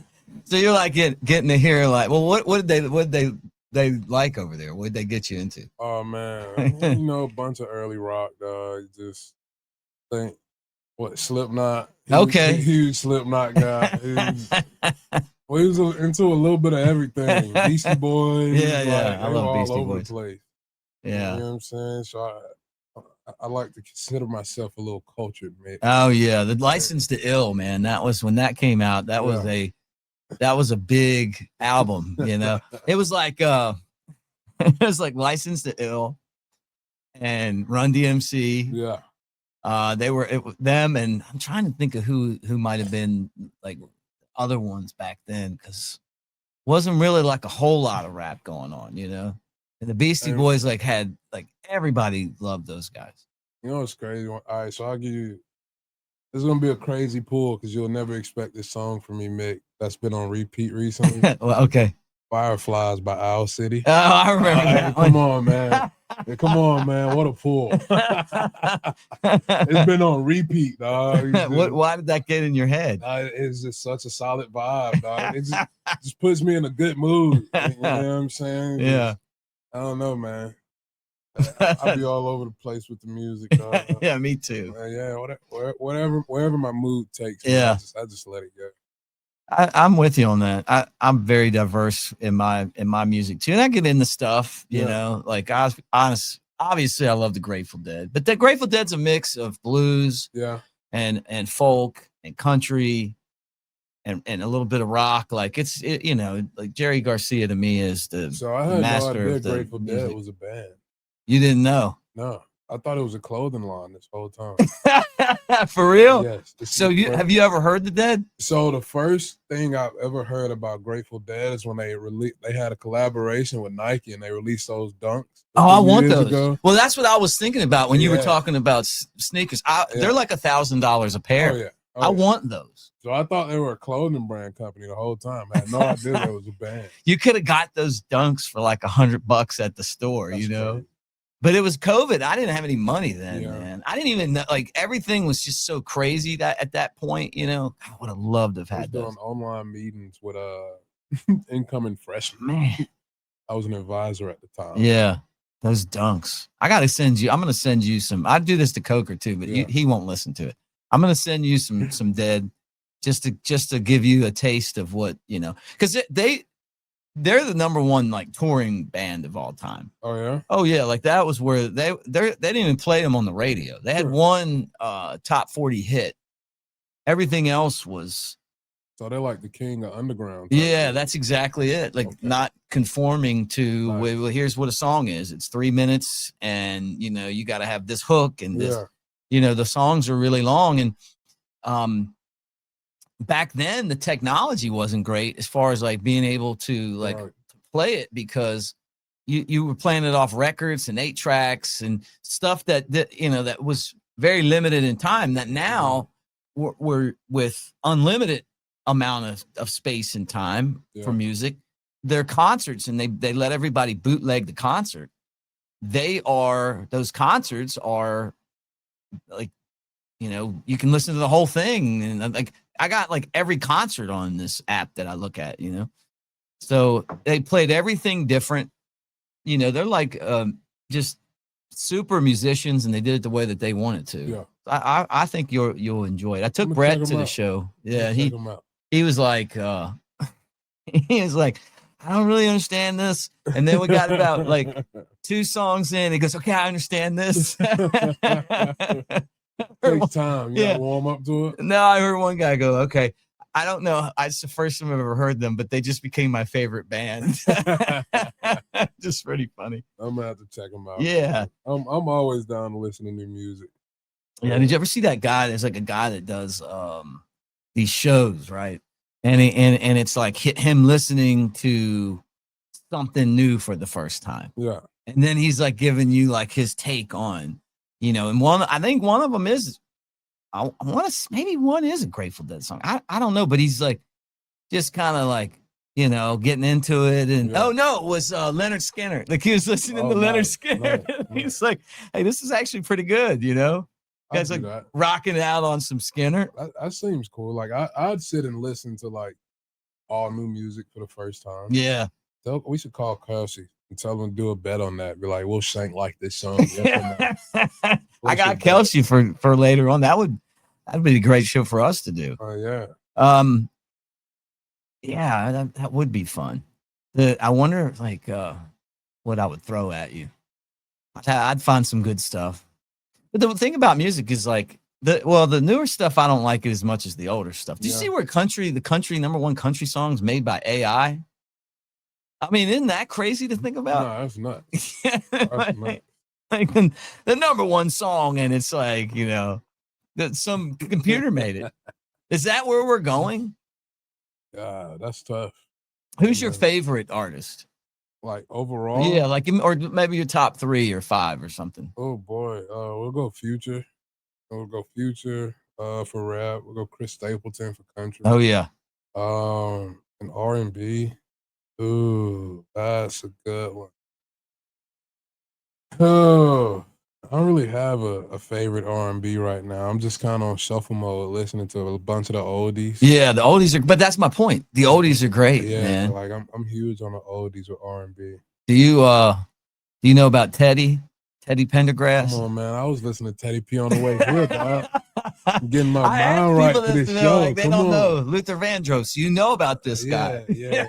So you're like getting to hear like, well, what did they like over there? What did they get you into? Oh man, you know, a bunch of early rock, dog. Just think what Slipknot. Okay. Huge Slipknot guy. Well, he was into a little bit of everything. Beastie Boys. Yeah. I love all Beastie over Boys. the place. Yeah. You know what I'm saying? So I like to consider myself a little cultured, man. Oh yeah, the License to Ill, man. That was when that came out. That was a big album. You know, it was like License to Ill and Run DMC. Yeah. They were them, and I'm trying to think of who might have been like other ones back then, because wasn't really like a whole lot of rap going on, you know. And the Beastie Boys had everybody loved those guys. You know what's crazy? All right, so I'll give you. This is gonna be a crazy pull because you'll never expect this song from me, Mick. That's been on repeat recently. Well, okay. Fireflies by Owl City. Oh, I remember that one. Come on, man. Come on, man. What a pull. It's been on repeat, dog. Why did that get in your head? It's just such a solid vibe, dog. It just puts me in a good mood. You know what I'm saying? Yeah. I don't know, man. I'll be all over the place with the music, dog. Yeah, me too. Yeah, wherever my mood takes me, yeah. I just let it go. I'm with you on that. I'm very diverse in my music too, and I get into stuff, you know. Like obviously, I love the Grateful Dead, but the Grateful Dead's a mix of blues, and folk and country, and a little bit of rock. Like you know, like Jerry Garcia to me is the master of the Grateful music. Dead was a band. You didn't know? No. I thought it was a clothing line this whole time. For real? Yes. So have you ever heard the Dead? So the first thing I've ever heard about Grateful Dead is when they had a collaboration with Nike and they released those dunks. Oh, I want those. Well, that's what I was thinking about when you were talking about sneakers. They're like $1,000 a pair. Oh yeah. I want those. So I thought they were a clothing brand company the whole time. I had no idea that was a band. You could have got those dunks for like $100 at the store, you know. Great. But it was COVID. I didn't have any money then, man. I didn't even know, like, everything was just so crazy that at that point, you know, I would have loved to have had those. Doing online meetings with incoming freshmen. Man. I was an advisor at the time. Yeah. Those dunks. I'm going to send you some. I do this to Coker too, but he won't listen to it. I'm going to send you some Dead just to give you a taste of what, you know, because they're the number one like touring band of all time. Oh yeah. Oh yeah. Like that was where they didn't even play them on the radio. They had one top 40 hit. Everything else was. So they're like the king of underground. Yeah, that's exactly it. Like not conforming to, well, here's what a song is. It's 3 minutes and, you know, you got to have this hook and this, you know, the songs are really long. And back then the technology wasn't great as far as like being able to like play it, because you were playing it off records and 8 tracks and stuff that you know, that was very limited in time, that now we're with unlimited amount of space and time for music. They're concerts and they let everybody bootleg the concert. Those concerts are like, you know, you can listen to the whole thing. And like, I got like every concert on this app that I look at, you know? So they played everything different. You know, they're like just super musicians, and they did it the way that they wanted to. Yeah. I think you'll enjoy it. I took Brett to the show. Yeah. He was like, he was like, I don't really understand this. And then we got about like 2 songs in. He goes, okay, I understand this. Takes time. You gotta warm up to it. No, I heard one guy go, okay, I don't know. It's the first time I've ever heard them, but they just became my favorite band. Just pretty funny. I'm gonna have to check them out. Yeah. I'm always down to listen to new music. Yeah. Did you ever see that guy? There's like a guy that does these shows, right? And it's like him listening to something new for the first time. Yeah. And then he's like giving you like his take on, you know, and I think one of them is, I want to, maybe one is a Grateful Dead song. I don't know, but he's like, just kind of like, you know, getting into it. And Yeah. oh no, it was Leonard Skinner. Like he was listening to Leonard Skinner. He's like, hey, this is actually pretty good, you know. Guys like rocking out on some Skinner. That seems cool. Like I'd sit and listen to like all new music for the first time. Yeah. We should call Kelsey and tell him to do a bet on that. Be like, we'll Shank like this song. I got Kelsey for later on. That'd be a great show for us to do. Oh yeah. Yeah, that would be fun. I wonder like what I would throw at you. I'd find some good stuff. But the thing about music is like the newer stuff I don't like it as much as the older stuff. Do you see where the country number one country songs made by AI? I mean, isn't that crazy to think about? No, that's nuts. Like the number one song, and it's like, you know, that some computer made it. Is that where we're going? Yeah, that's tough. Who's your favorite artist? Like overall? Yeah, like or maybe your top 3 or 5 or something. Oh boy, we'll go Future. We'll go Future for rap. We'll go Chris Stapleton for country. Oh yeah. And R&B. Ooh, that's a good one. Oh, I don't really have a favorite R&B right now. I'm just kind of on shuffle mode, listening to a bunch of the oldies. Yeah, the oldies are, but that's my point. The oldies are great, man. Like I'm huge on the oldies with R&B. Do you know about Teddy Pendergrass? Come on, man. I was listening to Teddy P on the way here, dog. I'm getting my mind right for this show. Like, they don't know Luther Vandross. You know about this guy. Yeah.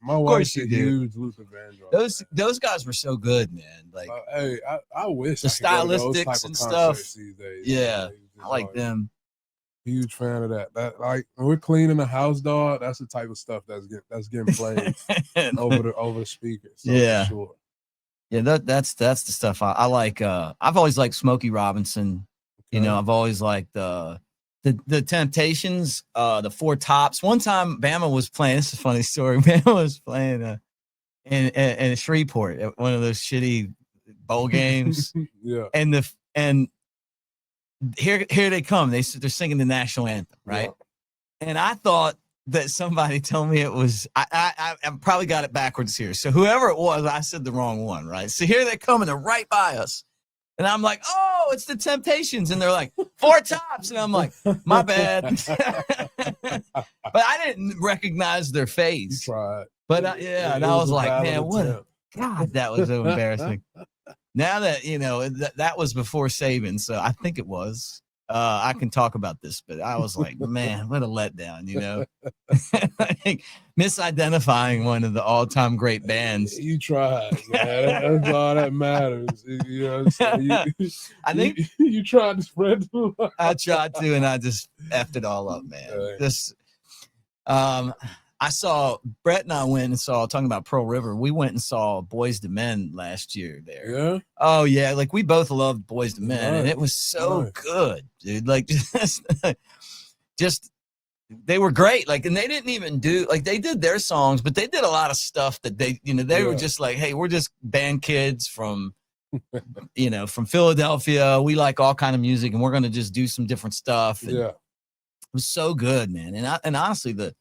My wife's a huge Luther Vandross. Those guys were so good, man. Like, hey, I wish the stylistics and stuff. These days. Yeah, I like them. Huge fan of that. That like when we're cleaning the house, dog. That's the type of stuff that's getting played over the speakers. So yeah, for sure. Yeah, that's the stuff I like. I've always liked Smokey Robinson. Okay. You know, I've always liked the Temptations, the Four Tops. One time, Bama was playing. This is a funny story. Bama was playing in Shreveport at one of those shitty bowl games. Yeah, and here they come. They're singing the national anthem, right? Yeah. And I thought that somebody told me it was. I probably got it backwards here. So whoever it was, I said the wrong one, right? So here they come and they're right by us. And I'm like, oh, it's the Temptations. And they're like, Four Tops. And I'm like, my bad. But I didn't recognize their face. You tried. But and I was like, man, God, that was so embarrassing. Now that, you know, that was before Saban. So I think it was. I can talk about this, but I was like, man, what a letdown, you know? Like, misidentifying one of the all-time great bands. You tried, man. That's all that matters. You know what I'm saying? I think you tried to spread the love. I tried to, and I just effed it all up, man. I saw Brett and I went and saw, talking about Pearl River, we went and saw Boys II Men last year there. Yeah. Oh yeah. Like we both loved Boys II Men, and it was so good, dude. Like just they were great. Like, and they didn't even do, like, they did their songs, but they did a lot of stuff that they, you know, they were just like, hey, we're just band kids from, you know, from Philadelphia. We like all kind of music, and we're going to just do some different stuff. And it was so good, man. And honestly, the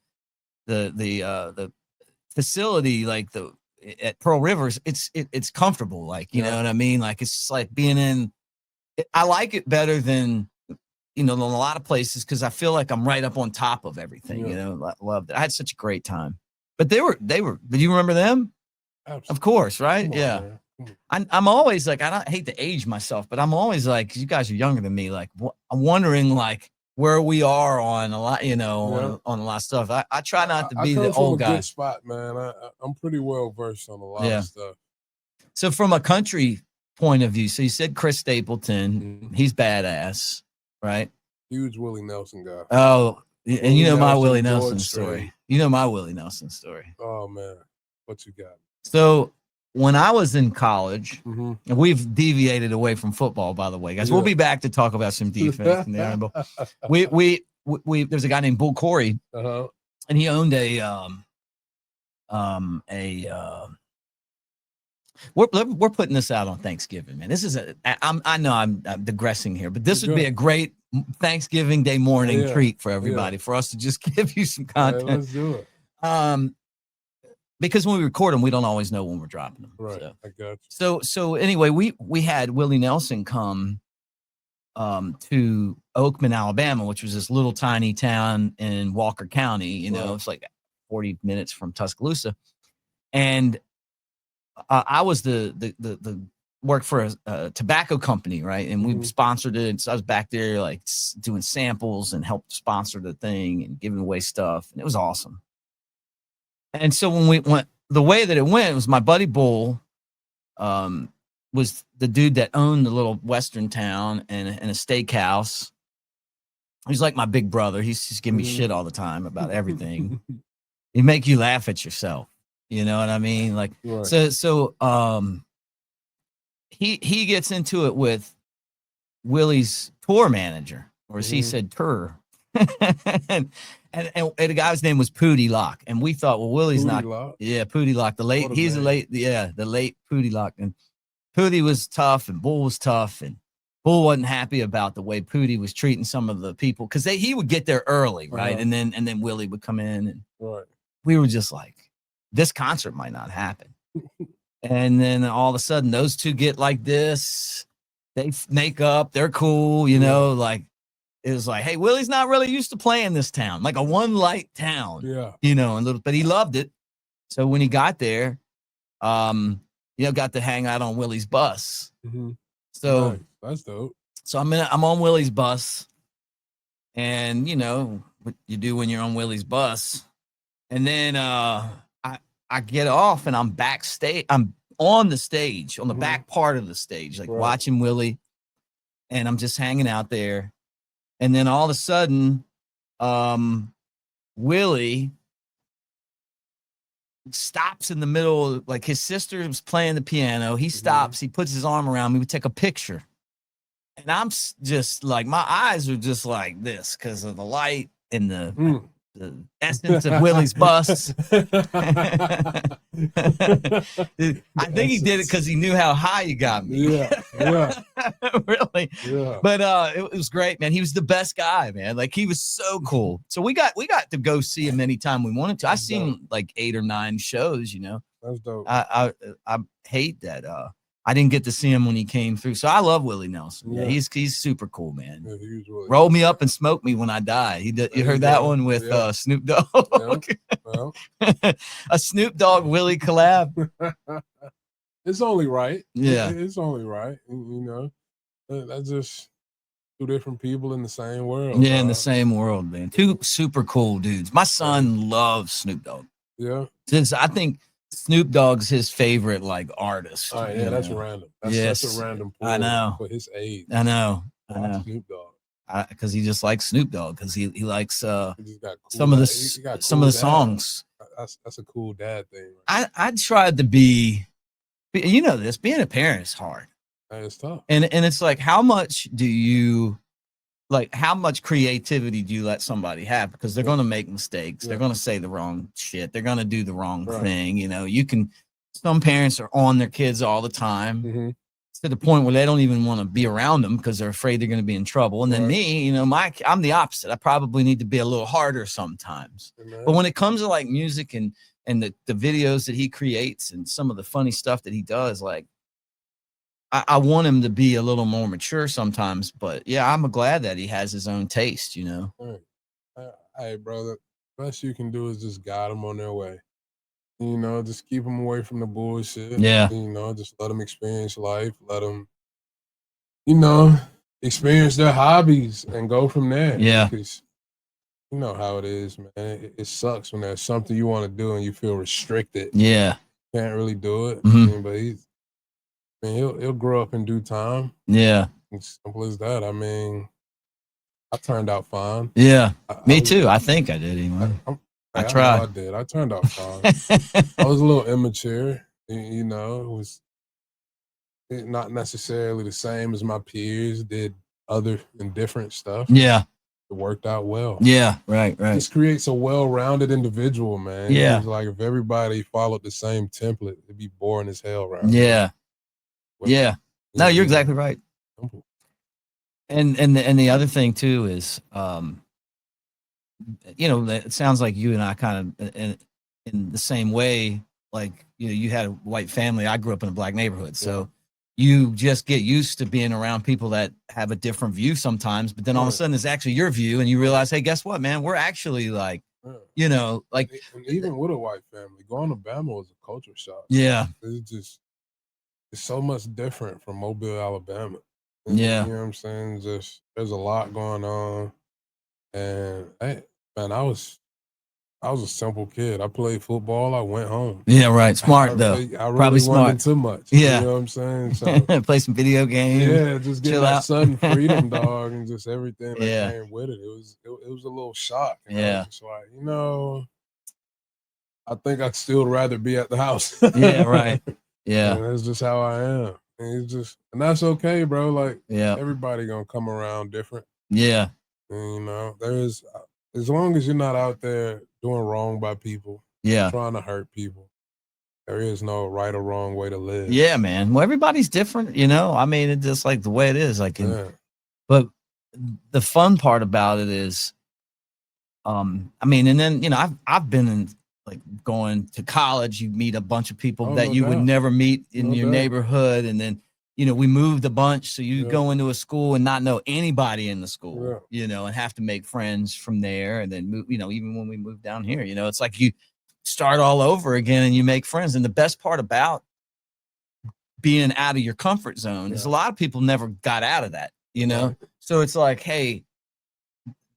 facility, like at Pearl Rivers, it's comfortable. Like, you know what I mean? Like, it's just like being in, I like it better than, you know, in a lot of places, because I feel like I'm right up on top of everything. You know, I loved it. I had such a great time. But they were. Do you remember them? Absolutely. Of course, right? I'm always like, I don't hate to age myself, but I'm always like, 'cause you guys are younger than me. Like, I'm wondering like where we are on a lot, you know, on a lot of stuff. I try not to be the old guy. Good spot, man. I'm pretty well versed on a lot of stuff. So from a country point of view, so you said Chris Stapleton, he's badass. Right. Huge Willie Nelson guy. Oh, and you know my Willie Nelson story. You know my Willie Nelson story. Oh man, what you got? So when I was in college, and we've deviated away from football, by the way, guys. We'll be back to talk about some defense in the Iron Bowl. We there's a guy named Bull Corey, and he owned We're putting this out on Thanksgiving, man. This is I know I'm digressing here, but this would be a great Thanksgiving Day morning treat for everybody, for us to just give you some content. Let's do it. because when we record them, we don't always know when we're dropping them. Right. So. I got you. So anyway, we had Willie Nelson come to Oakman, Alabama, which was this little tiny town in Walker County. You know, it's like 40 minutes from Tuscaloosa, and I was the work for a tobacco company, right? And we sponsored it. So I was back there like doing samples and helped sponsor the thing and giving away stuff, and it was awesome. And so when we went, the way that it went was my buddy Bull was the dude that owned the little western town and a steakhouse. He's like my big brother. He's just giving me shit all the time about everything. He make you laugh at yourself. You know what I mean? Like, so he gets into it with Willie's tour manager, or as he said, tour. and the guy's name was Pootie Lock, and we thought, well, Willie's Pootie not, Lock. yeah, Pootie Lock, the late Pootie Lock, and Pootie was tough, and Bull was tough, and Bull wasn't happy about the way Pootie was treating some of the people because he would get there early, right, and then Willie would come in, and we were just like, this concert might not happen, and then all of a sudden those two get like this, they make up, they're cool, you know, like. It was like, hey, Willie's not really used to playing this town, like a one light town, you know, but he loved it. So when he got there, you know, got to hang out on Willie's bus. So that's dope. So I'm on Willie's bus, and you know what you do when you're on Willie's bus, and then I get off and I'm backstage. I'm on the stage, on the back part of the stage, like watching Willie, and I'm just hanging out there. And then all of a sudden, Willie stops in the middle. Like his sister was playing the piano. He stops. He puts his arm around me. We take a picture. And I'm just like, my eyes are just like this because of the light and the essence of Willie's bus. I think he did it because he knew how high you got me. Yeah. Really. Yeah. But it was great, man. He was the best guy, man. Like he was so cool. So we got to go see him anytime we wanted to. I seen like 8 or 9 shows, you know. That's dope. I hate that I didn't get to see him when he came through. So I love Willie Nelson. Yeah, he's super cool, man. Yeah, really Roll me up and smoke me when I die. You heard that one with Snoop Dogg? Yeah. A Snoop Dogg Willie collab. It's only right. Yeah. It's only right. You know, that's just 2 different people in the same world. Yeah, in the same world, man. 2 super cool dudes. My son loves Snoop Dogg. Yeah. Since I think Snoop Dogg's his favorite like artist. Oh, yeah, that's random. That's a random I know. For his age. I know. Snoop Dogg. Because he just likes Snoop Dogg because he likes some cool of the songs. That's a cool dad thing. Right? I tried to be, you know, this being a parent is hard. It's tough. And it's like, how much creativity do you let somebody have? Because they're going to make mistakes. They're going to say the wrong shit. They're going to do the wrong thing. You know, some parents are on their kids all the time to the point where they don't even want to be around them because they're afraid they're going to be in trouble. And then me, you know, I'm the opposite. I probably need to be a little harder sometimes. But when it comes to like music and the videos that he creates and some of the funny stuff that he does, like, I want him to be a little more mature sometimes, but yeah, I'm glad that he has his own taste, you know? Hey, brother, best you can do is just guide them on their way. You know, just keep them away from the bullshit. Yeah. You know, just let them experience life. Let them, you know, experience their hobbies and go from there. Yeah. Because you know how it is, man. It sucks when there's something you want to do and you feel restricted. Yeah. Can't really do it. I mean, but he'll grow up in due time. Yeah. It's simple as that. I mean, I turned out fine. Yeah. Me too. I think I did anyway. I tried. I did. I turned out fine. I was a little immature. You know, it was not necessarily the same as my peers did other and different stuff. Yeah. It worked out well. Yeah. Right. This creates a well-rounded individual, man. Yeah. It's like if everybody followed the same template, it'd be boring as hell, right? Yeah. Yeah. No, you're exactly right. Simple. And the other thing too is, you know, it sounds like you and I kind of in the same way. like, you had a white family. I grew up in a black neighborhood. So you just get used to being around people that have a different view sometimes, but then all of a sudden it's actually your view and you realize, hey, guess what, man? We're actually like, like. And even with a white family, going to Bama was a culture shock. Yeah. It's so much different from Mobile, Alabama. And, yeah. You know what I'm saying? Just, there's a lot going on. And, man, I was a simple kid. I played football. I went home. Yeah, right. Smart, though. I really Probably smart. wasn't too much. Yeah. You know what I'm saying? So, play some video games. Yeah, just get chill that out. sudden freedom, dog, and just everything that Yeah. came with it. It was a little shock. And I Yeah. was just like, I think I'd still rather be at the house. Yeah, right. Yeah. And that's just how I am. And and that's okay, bro. Like, Yeah. everybody gonna come around different. Yeah. And, there's, as long as you're not out there doing wrong by people, Yeah. trying to hurt people, there is no right or wrong way to live. Yeah, man. Well, everybody's different, I mean, it's just like the way it is. Like, but the fun part about it is, I mean, and then, I've been in, like, going to college, you meet a bunch of people that you would never meet in your neighborhood. And then, we moved a bunch. So you go into a school and not know anybody in the school, and have to make friends from there. And then move, even when we moved down here, it's like you start all over again and you make friends. And the best part about being out of your comfort zone is a lot of people never got out of that, So it's like, hey,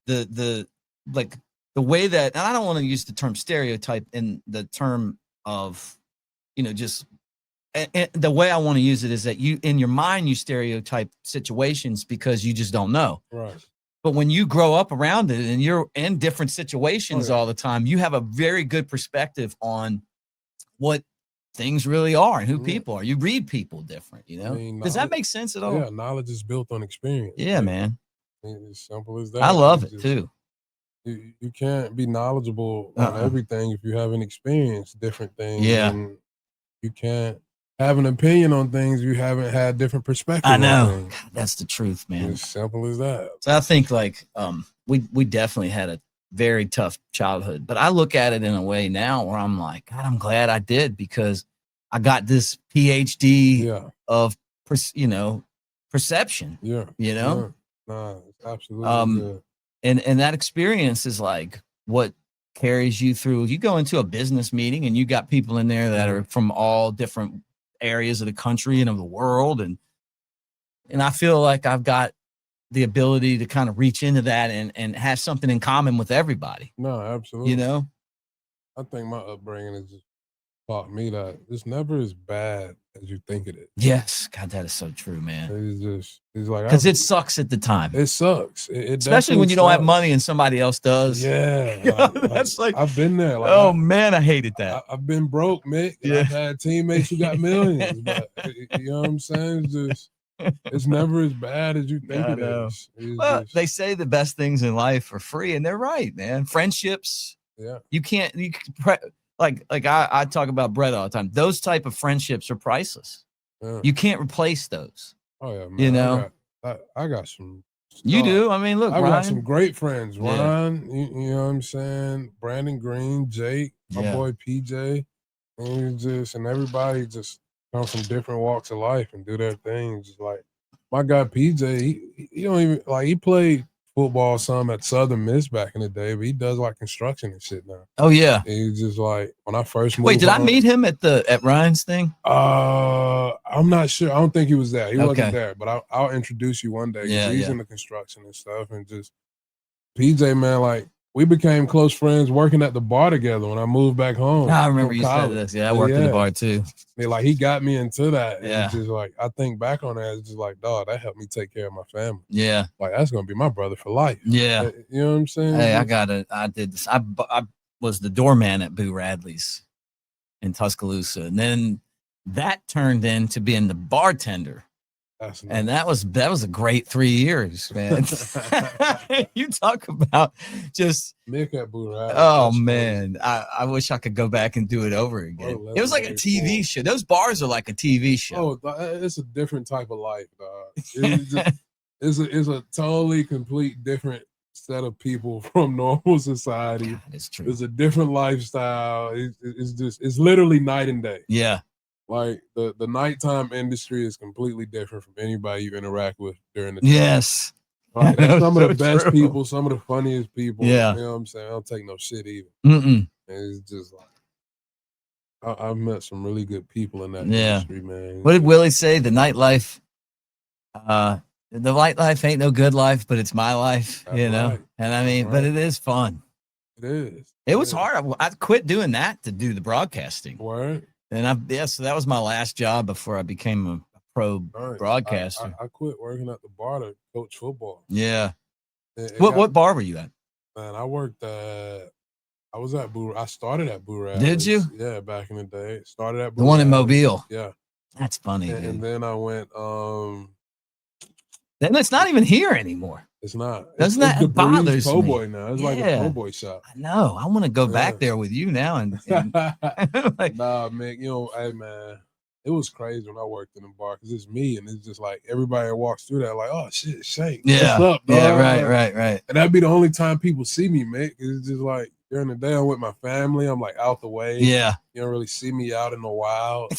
the way that, and I don't want to use the term stereotype in the term of, just, and the way I want to use it is that you, in your mind, you stereotype situations because you just don't know. Right. But when you grow up around it and you're in different situations all the time, you have a very good perspective on what things really are and who people are. You read people different, I mean, does that make sense at all? Yeah, knowledge is built on experience. Yeah, man. It's simple as that. I love it too. You can't be knowledgeable on everything if you haven't experienced different things. Yeah. And you can't have an opinion on things you haven't had different perspectives. I know. On God, that's the truth, man. It's simple as that. So I think like we definitely had a very tough childhood, but I look at it in a way now where I'm like, God, I'm glad I did because I got this PhD of perception. Yeah. Nah, it's absolutely good. And that experience is like what carries you through. You go into a business meeting and you got people in there that are from all different areas of the country and of the world. And I feel like I've got the ability to kind of reach into that and have something in common with everybody. No, absolutely. I think my upbringing has just taught me that it's never as bad as you think it is. Yes. God, that is so true, man. It's like, because it sucks at the time. It sucks. Especially when you don't have money and somebody else does. Yeah. That's like, I've been there. Like, oh man, I hated that. I've been broke, Mick. And I've had teammates who got millions. But you know what I'm saying? It's never as bad as you think it is. They say the best things in life are free, and they're right, man. Friendships. Yeah. I talk about Brett all the time. Those type of friendships are priceless. Yeah. You can't replace those. Oh yeah, man. I got some. You do. I mean, look, I Ryan. got some great friends. Ron, you know what I'm saying? Brandon Green, Jake, my boy PJ, and everybody just come from different walks of life and do their thing. Just like my guy PJ, he don't even he played football some at Southern Miss back in the day, but he does like construction and shit now. Oh yeah. And he's just like when I first moved. Wait, did I meet him at Ryan's thing? I'm not sure. I don't think he was there. He wasn't there, but I'll introduce you one day. Yeah, he's in the construction and stuff, and just PJ, man, we became close friends working at the bar together when I moved back home. I remember you said this. Yeah, I worked at the bar too. He got me into that. Yeah. And just I think back on that, it's just like, dog, that helped me take care of my family. Yeah. That's gonna be my brother for life. Yeah. You know what I'm saying? Hey, I did this. I was the doorman at Boo Radley's in Tuscaloosa. And then that turned into being the bartender. And that was a great 3 years, man. You talk about just Mick at Boo Radley. Oh man, I wish I could go back and do it over again. It was like a TV show. Those bars are like a TV show. Oh, it's a different type of life, dog. It's a totally complete different set of people from normal society. God, it's true. It's a different lifestyle. It's literally night and day. Yeah. Like the nighttime industry is completely different from anybody you interact with during the day. Yes. Like, that's some So of the best true. people, some of the funniest people. Yeah. You know what I'm saying? I don't take no shit either. Mm-mm. And it's just like I've met some really good people in that Yeah. industry, man. What did Willie say? The nightlife, the nightlife ain't no good life, but it's my life, That's you know? right. And I mean, but it is fun. It is. It was hard. I quit doing that to do the broadcasting. Word. And so that was my last job before I became a pro broadcaster. I quit working at the bar to coach football. Yeah. What bar were you at? Man, I was at I started at Boo Did you? Yeah, back in the day. Started at Boo The one in Mobile. Yeah. That's funny, dude. And then I went then it's not even here anymore. It's not. Doesn't that it bothers po' me? boy now. It's like a po' boy shop. I know. I want to go back there with you now and like, nah, man. You know, hey man, it was crazy when I worked in the bar because it's me and it's just like everybody that walks through that like, oh shit, Shank. Yeah. What's up, dog? Yeah, right. And that'd be the only time people see me, man. It's just like during the day I'm with my family. I'm like out the way. Yeah. You don't really see me out in the wild.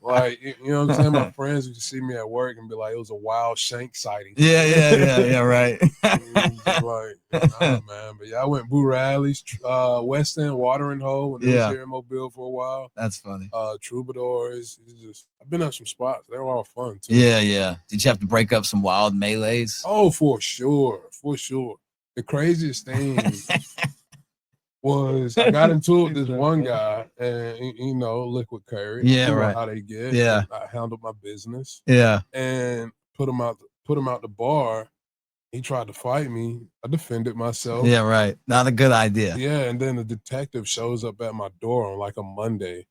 Like, you know what I'm saying? My friends would see me at work and be like, it was a wild Shank sighting. Yeah, right. Like, nah, man. But yeah, I went Boo Rallies, West End Watering Hole when I was here in Mobile for a while. That's funny. Troubadours. I've been at some spots. They were all fun too. Yeah. Did you have to break up some wild melees? Oh, for sure. The craziest thing was I got into it with this one guy, and you know, liquid courage. Yeah, right. How they get. Yeah. I handled my business. Yeah. And put him out the bar. He tried to fight me. I defended myself. Yeah, right. Not a good idea. Yeah, and then the detective shows up at my door on like a Monday.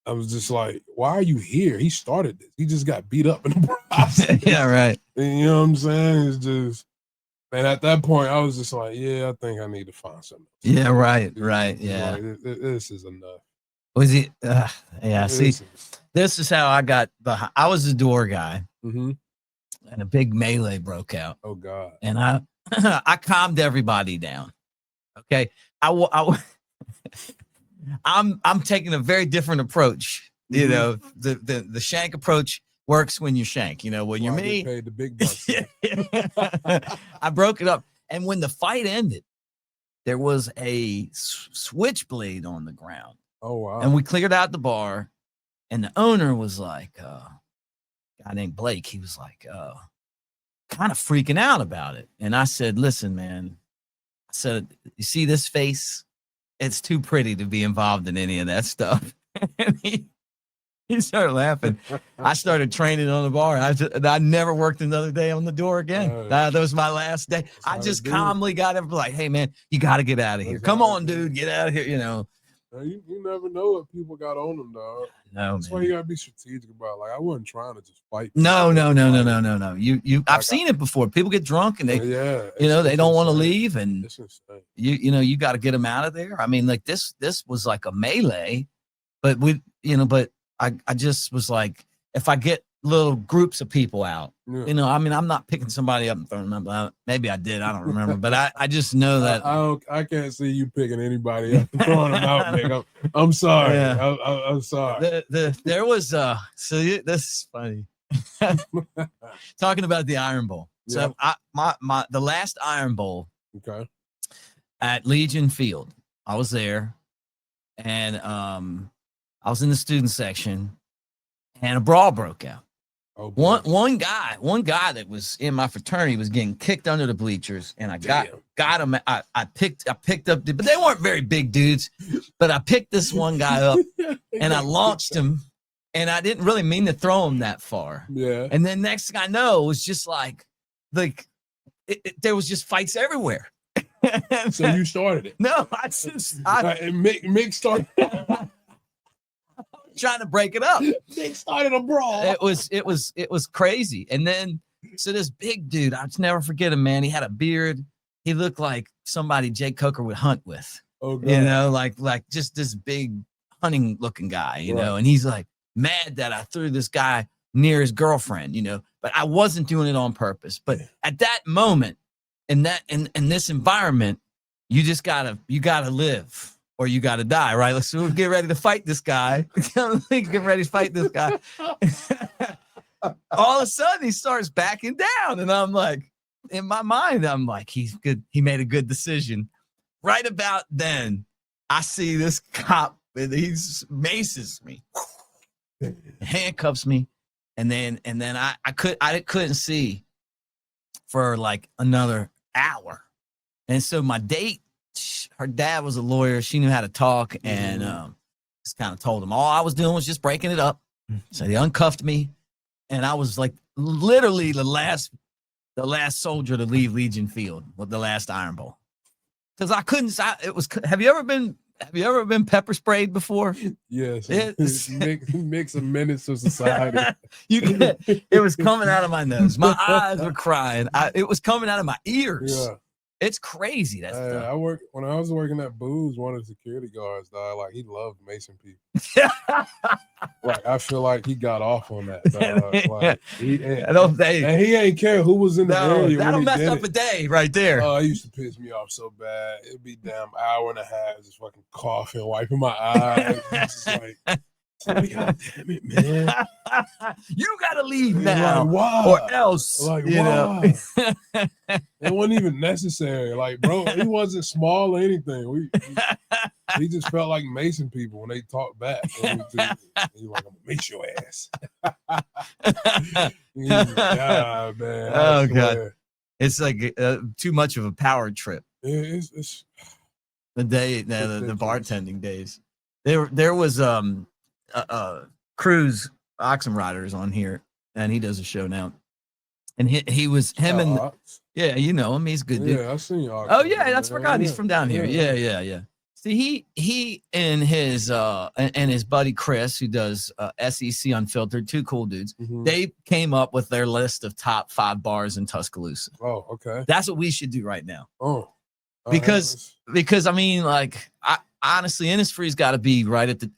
I was just like, why are you here? He started this. He just got beat up in the process. Yeah, right. And you know what I'm saying? It's just, and at that point, I was just like, yeah, I think I need to find something. Yeah, right. Yeah. Like, this is enough. Was he? Yeah, see, this is how I got behind. I was a door guy, and a big melee broke out. Oh, God. And I calmed everybody down. Okay. I'm taking a very different approach. You know, the Shank approach works when you Shank, you know, when you're me. I paid the big bucks. I broke it up. And when the fight ended, there was a switchblade on the ground. Oh, wow. And we cleared out the bar, and the owner was like, a guy named Blake, he was like, kind of freaking out about it. And I said, listen, man, I said, you see this face? It's too pretty to be involved in any of that stuff. And he started laughing. I started training on the bar. I never worked another day on the door again. That was my last day. I just calmly got him like, hey, man, you got to get out of here. Come on, dude, get out of here, you know. You never know what people got on them, dog. No, that's why you gotta be strategic about it. Like I wasn't trying to just fight. No. I've seen it before. People get drunk and they, they don't want to leave, and you got to get them out of there. I mean, like this was like a melee, but I just was like, if I get little groups of people out, I mean, I'm not picking somebody up and throwing them out. Maybe I did. I don't remember, but I just know that I can't see you picking anybody up and throwing them out, Nick. I'm sorry. Yeah. I'm sorry. There was this is funny. Talking about the Iron Bowl. So the last Iron Bowl, at Legion Field, I was there, and I was in the student section, and a brawl broke out. Oh, one guy that was in my fraternity was getting kicked under the bleachers, and I got him. I picked up, but they weren't very big dudes. But I picked this one guy up, and I launched him, and I didn't really mean to throw him that far. Yeah. And then next thing I know, it was just like there was just fights everywhere. So you started it? No, Mick started. Trying to break it up. They started a brawl. It was crazy. And then so this big dude, I'll never forget him, man. He had a beard. He looked like somebody Jay Coker would hunt with. Oh, God. You know, like just this big hunting looking guy, you know, and he's like mad that I threw this guy near his girlfriend, you know. but I wasn't doing it on purpose. But at that moment, in this environment, you gotta live or you gotta die, right? Let's get ready to fight this guy. Get ready to fight this guy. All of a sudden, he starts backing down, and I'm like, in my mind, I'm like, he's good. He made a good decision. Right about then, I see this cop, and he maces me, handcuffs me, and then I couldn't see for like another hour. And so my date, her dad was a lawyer. She knew how to talk, and just kind of told him all I was doing was just breaking it up. So they uncuffed me, and I was like literally the last soldier to leave Legion Field with the last Iron Bowl, because I couldn't. It was. Have you ever been pepper sprayed before? Yes. Makes a menace to society. It was coming out of my nose. My eyes were crying. It was coming out of my ears. Yeah. It's crazy. That's when I was working at Boo's, one of the security guards died. Like, he loved macing people. Like, I feel like he got off on that. Like, he ain't care who was in the area. That'll mess up a day right there. Oh, it used to piss me off so bad. It'd be damn hour and a half just fucking coughing, wiping my eyes. It's just like, God damn it, man. You gotta leave now. Like, why? Or else. Like, why? It wasn't even necessary. Like, bro, he wasn't small or anything. He just felt like macing people when they talk back. He's like, I'm gonna mace your ass. God, man. Oh, God. It's like too much of a power trip. It's the bartending days. There was Cruz Oxen Riders on here, and he does a show now. And he was him and Ox. Yeah, you know him. He's good dude. Yeah, I've seen Ox. Oh yeah, that's forgot. He's from down here. Yeah. See, he and his buddy Chris, who does SEC Unfiltered, two cool dudes. Mm-hmm. They came up with their list of top 5 bars in Tuscaloosa. Oh, okay. That's what we should do right now. Oh, because I mean, like, honestly, Innisfree's got to be right at the.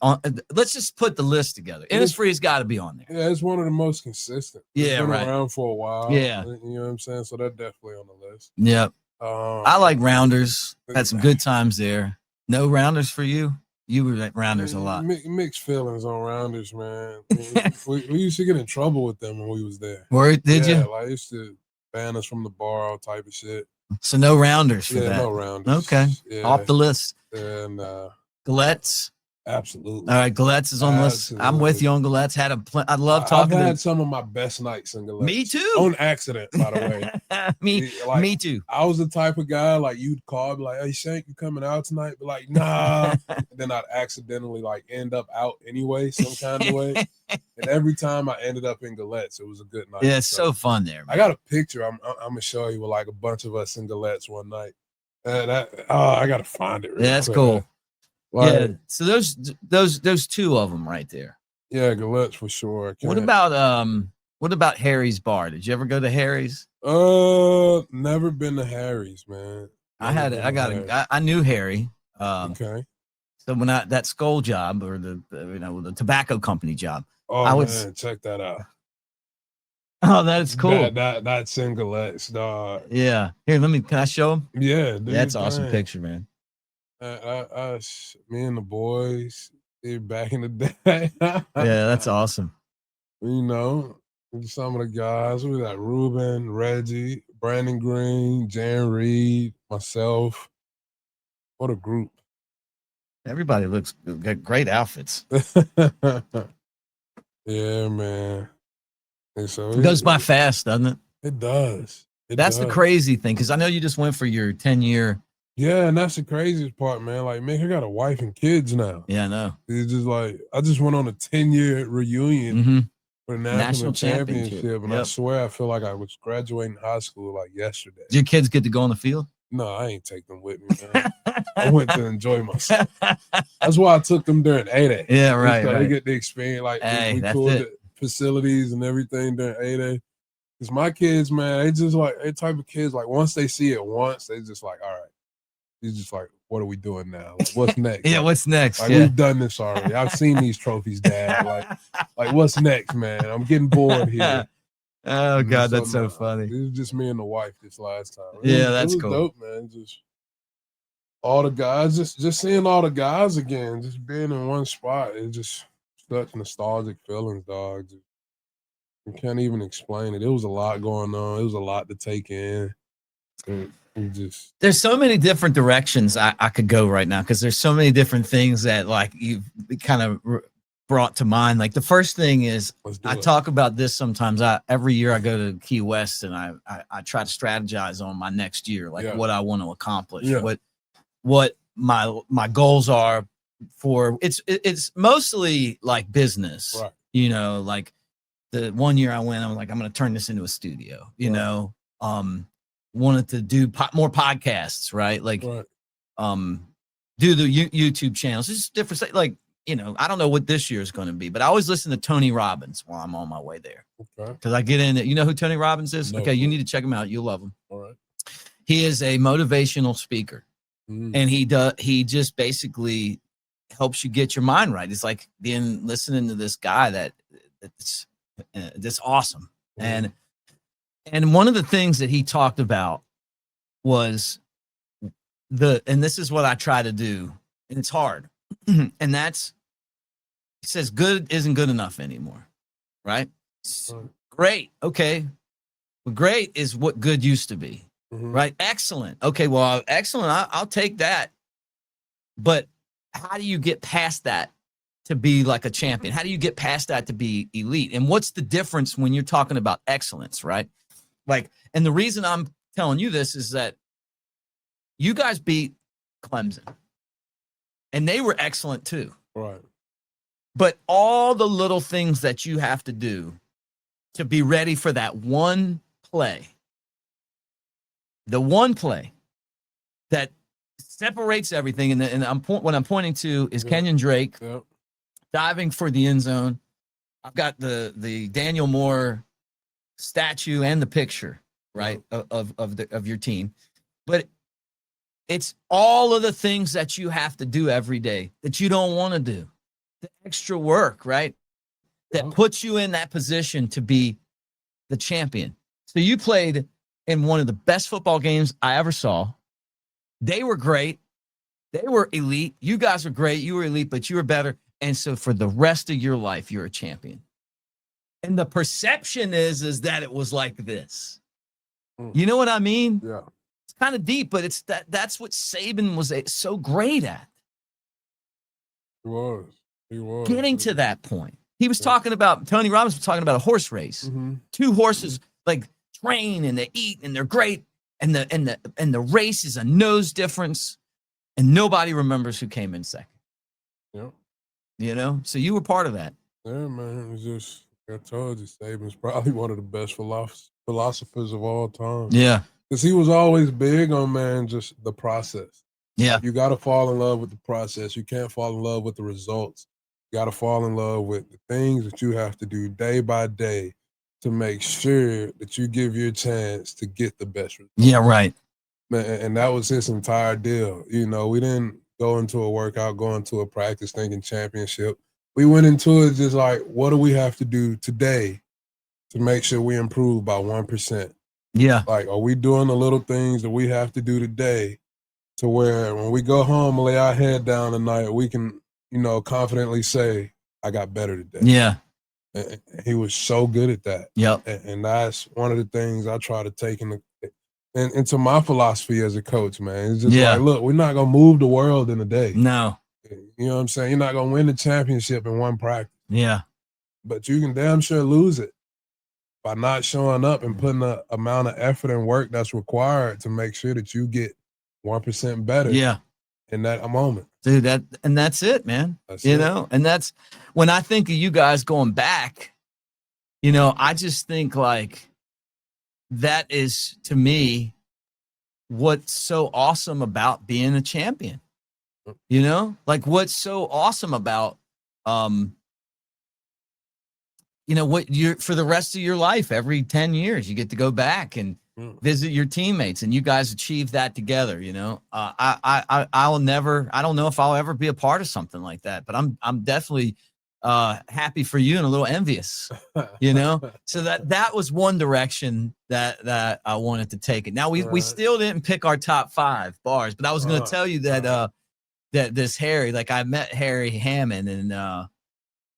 Let's just put the list together. Innisfree's got to be on there. Yeah, it's one of the most consistent. Yeah, it's been right. around for a while. Yeah, you know what I'm saying. So they're definitely on the list. Yep. I like Rounders. Had some good times there. No Rounders for you. You were at Rounders a lot. Mixed feelings on Rounders, man. we used to get in trouble with them when we was there. Did you? Like, they used to ban us from the bar, all type of shit. So no Rounders for that. No Rounders. Okay. Yeah. Off the list. And Galettes. Absolutely. All right, Galettes is on the list. I'm with you on Galettes. I love talking. I've had some of my best nights in Galettes. Me too. On accident, by the way. Me too. I was the type of guy, like, you'd call, be like, hey, Shank, you coming out tonight? Be like, nah. And then I'd accidentally, like, end up out anyway, some kind of way. And every time I ended up in Galettes, it was a good night. Yeah, it's so fun there, man. I got a picture I'm going to show you with, like, a bunch of us in Galettes one night. And I got to find it. Yeah, that's cool. Like, yeah, so those two of them right there. Yeah, Galettes for sure. What about Harry's Bar? Did you ever go to Harry's? Never been to Harry's, man. I knew Harry. Okay. So when that Skull job or the tobacco company job, man, check that out. Oh, that's cool. That's in Galettes, dog. Yeah. Here, can I show him? Yeah, dude, that's an awesome picture, man. Me and the boys back in the day. Yeah, that's awesome. You know, some of the guys, we got Ruben, Reggie, Brandon Green, Jan Reed, myself. What a group. Everybody got great outfits. Yeah, man. And so it goes by fast, doesn't it? It does. That's the crazy thing, because I know you just went for your 10-year. Yeah, and that's the craziest part, man. Like, man, I got a wife and kids now. Yeah, I know. It's just like, I just went on a 10-year reunion for the national championship. And I swear I feel like I was graduating high school like yesterday. Did your kids get to go on the field? No, I ain't take them with me, man. I went to enjoy myself. That's why I took them during A-Day. Yeah, right. So right. they get the experience. Like, we toured the facilities and everything during A-Day. Because my kids, man, they just like, they type of kids, like, once they see it once, they just like, all right. He's just like, what are we doing now? Like, what's next? Yeah, what's next? Like, we've done this already. I've seen these trophies, Dad. Like what's next, man? I'm getting bored here. Oh God, that's so funny. It was just me and the wife this last time. That's it was cool. Dope, man. Just all the guys, just seeing all the guys again, just being in one spot. It's just such nostalgic feelings, dog. You can't even explain it. It was a lot going on. It was a lot to take in. There's so many different directions I could go right now, because there's so many different things that like you've kind of brought to mind. Like the first thing is I talk about this sometimes. Every year I go to Key West and I try to strategize on my next year, like what I want to accomplish, what my goals are for. It's mostly like business, right. You know, like the one year I went, I'm like, I'm going to turn this into a studio, you know, wanted to do more podcasts, right? Like, do the YouTube channels. It's different. Like, you know, I don't know what this year is going to be, but I always listen to Tony Robbins while I'm on my way there. Okay. Because I get in it. You know who Tony Robbins is? No, okay, you need to check him out. You'll love him. All right. He is a motivational speaker, and he just basically helps you get your mind right. It's like listening to this guy that's awesome. And one of the things that he talked about was and this is what I try to do, and it's hard. And that's, he says, good isn't good enough anymore. Right? Great. Okay. Well, great is what good used to be. Right? Excellent. Okay. Well, excellent. I'll take that. But how do you get past that to be like a champion? How do you get past that to be elite? And what's the difference when you're talking about excellence, right? Like, and the reason I'm telling you this is that you guys beat Clemson, and they were excellent too. Right. But all the little things that you have to do to be ready for that one play, the one play that separates everything. And what I'm pointing to is Kenyon Drake diving for the end zone. I've got the Daniel Moore statue and the picture, right, of your team. But it's all of the things that you have to do every day that you don't want to do. The extra work, right, that puts you in that position to be the champion. So you played in one of the best football games I ever saw. They were great. They were elite. You guys were great. You were elite, but you were better. And so for the rest of your life, you're a champion. And the perception is that it was like this. You know what I mean? Yeah. It's kind of deep, but it's that's what Saban was so great at. He was. Getting to that point. He was talking about, Tony Robbins was talking about a horse race. Two horses like train and they eat and they're great. And the race is a nose difference. And nobody remembers who came in second. Yep. You know? So you were part of that. Yeah, man. It's just, I told you, Saban's probably one of the best philosophers of all time. Yeah. Because he was always big on, man, just the process. Yeah. You got to fall in love with the process. You can't fall in love with the results. You got to fall in love with the things that you have to do day by day to make sure that you give your chance to get the best result. Yeah, right. Man, and that was his entire deal. You know, we didn't go into a workout, go into a practice thinking championship. We went into it just like, what do we have to do today to make sure we improve by 1%? Yeah. Like, are we doing the little things that we have to do today to where when we go home and lay our head down tonight, we can, you know, confidently say, I got better today. Yeah. And he was so good at that. Yep. And that's one of the things I try to take into my philosophy as a coach, man. It's just like, look, we're not going to move the world in a day. No. You know what I'm saying? You're not going to win the championship in one practice. Yeah. But you can damn sure lose it by not showing up and putting the amount of effort and work that's required to make sure that you get 1% better. Yeah. In that moment. Dude, that's it, man. You know, and that's when I think of you guys going back, you know, I just think like that is to me what's so awesome about being a champion. You know, like what's so awesome about you know, what you're for the rest of your life, every 10 years, you get to go back and visit your teammates, and you guys achieve that together. You know, I don't know if I'll ever be a part of something like that, but I'm definitely happy for you and a little envious, you know? So that was one direction that I wanted to take it. Now we still didn't pick our top 5 bars, but I was going to tell you that, that this Harry, like I met Harry Hammond, and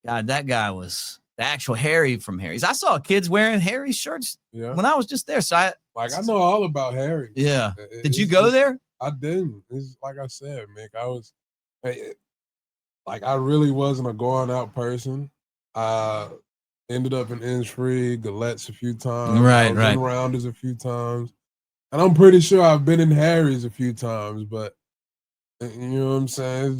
God, that guy was the actual Harry from Harry's. I saw kids wearing Harry's shirts when I was just there. So I know all about Harry. Yeah. Did you go there? I didn't. It's like I said, Mick, I really wasn't a going out person. I ended up in Innisfree, Galette's a few times. Right. In Rounders a few times. And I'm pretty sure I've been in Harry's a few times, but you know what I'm saying?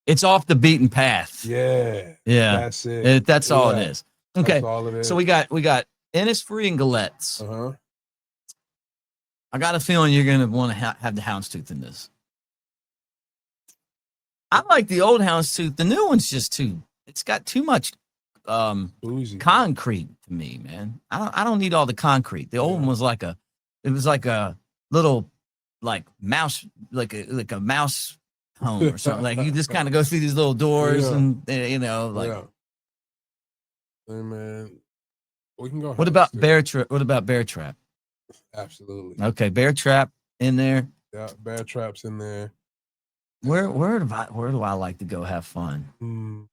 It's off the beaten path. Yeah. That's it. That's all it is. Okay. That's all it is. So we got Innisfree and Galette's. I got a feeling you're going to want to have the houndstooth in this. I like the old houndstooth. The new one's just it's got too much concrete to me, man. I don't need all the concrete. The old one was like a little mouse, like a mouse home or something. Like you just kind of go through these little doors and you know, like. Hey man, we can go. What about Bear Trap? Absolutely. Okay, Bear Trap in there. Yeah, Bear Trap's in there. Where do I like to go have fun?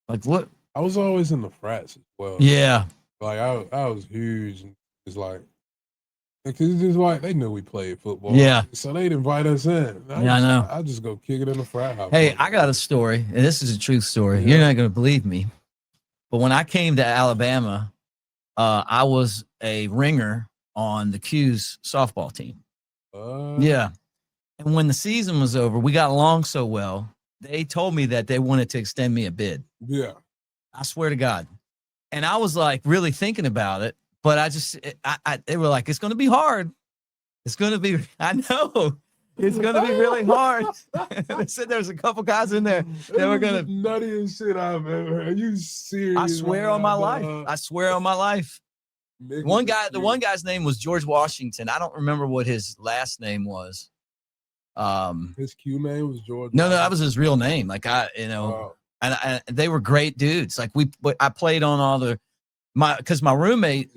Like what? I was always in the frats as well. Yeah. Like I was huge, and it's like, because it's just like they knew we played football. Yeah. So they'd invite us in. I know. I just go kick it in the frat house. Hey, I got a story, and this is a true story. You're not going to believe me, but when I came to Alabama, I was a ringer on the Q's softball team. Yeah. And when the season was over, we got along so well, they told me that they wanted to extend me a bid. Yeah. I swear to God. And I was like really thinking about it, but they were like, it's going to be hard. It's going to be, I know. It's going to be really hard. They said there's a couple guys in there that were going to. Nuttiest shit I've ever heard. Are you serious? I swear on my life. I swear on my life. The one guy's name was George Washington. I don't remember what his last name was. His Q name was George. No, that was his real name. Like and they were great dudes. Like I played on all because my roommate,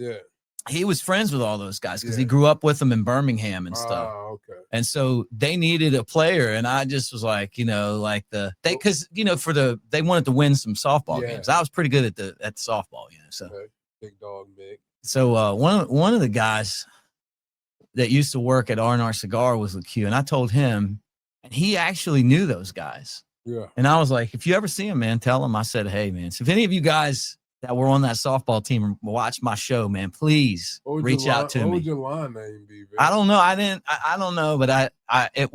he was friends with all those guys because he grew up with them in Birmingham and stuff. Okay. And so they needed a player, and I just was like, you know, like because you know they wanted to win some softball games. I was pretty good at the softball, you know. So big dog, Mick. So one of the guys that used to work at R&R Cigar was with Q, and I told him, and he actually knew those guys. Yeah. And I was like, if you ever see him, man, tell him I said, hey, man. So if any of you guys that were on that softball team watch my show, man, please reach out to me. What would your line name be, man? I don't know. I don't know, but it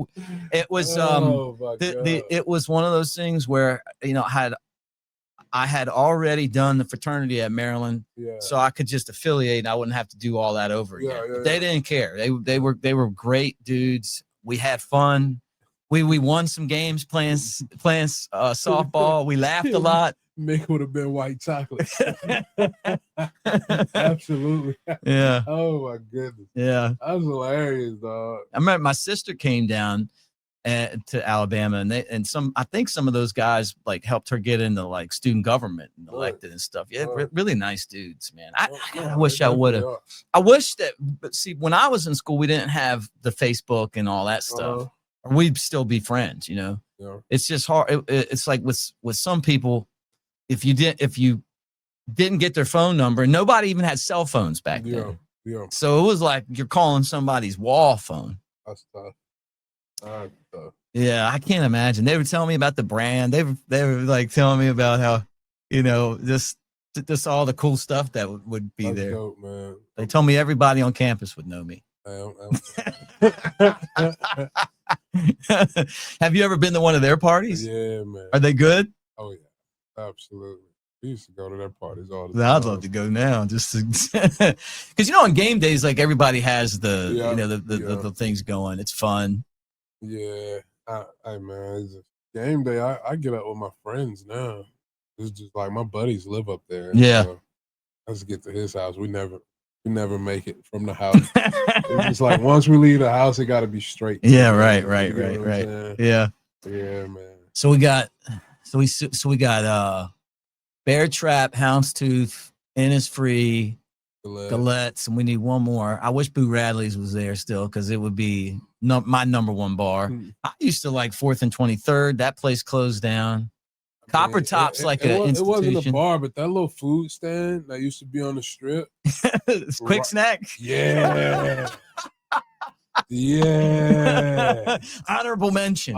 was it was one of those things where, you know, I had already done the fraternity at Maryland, so I could just affiliate. And I wouldn't have to do all that over again. But they didn't care. They were great dudes. We had fun. We won some games playing softball. We laughed a lot. Mick would have been white chocolate. Absolutely. Yeah. Oh my goodness. Yeah. That was hilarious, dog. I remember my sister came down to Alabama, and I think some of those guys like helped her get into like student government and elected and stuff. Yeah, really nice dudes, man. I wish I would have. I wish that, but see, when I was in school, we didn't have the Facebook and all that stuff. Or we'd still be friends, you know. Yeah. It's just hard. It's like with some people, if you didn't get their phone number, nobody even had cell phones back then. Yeah. So it was like you're calling somebody's wall phone. That's tough. Yeah, I can't imagine. They were telling me about the brand. They were like telling me about how, you know, just all the cool stuff that would be there. Dope, man. They told me everybody on campus would know me. Have you ever been to one of their parties? Yeah, man. Are they good? Oh yeah, absolutely. We used to go to their parties all the time. I'd love to go now, just because you know on game days, like everybody has the things going. It's fun. Yeah, hey man, it's game day. I get up with my friends now. It's just like my buddies live up there. Yeah, so I just get to his house. We never make it from the house. It's just like once we leave the house, it got to be straight. Yeah, right. Yeah, yeah, man. So we got Bear Trap, Houndstooth, Innisfree, Galettes, and we need one more. I wish Boo Radley's was there still because it would be my number one bar. I used to like 4th and 23rd. That place closed down. Copper Top's like an institution. It wasn't a bar, but that little food stand that used to be on the strip. Quick snack. Yeah. Yeah. Honorable mention.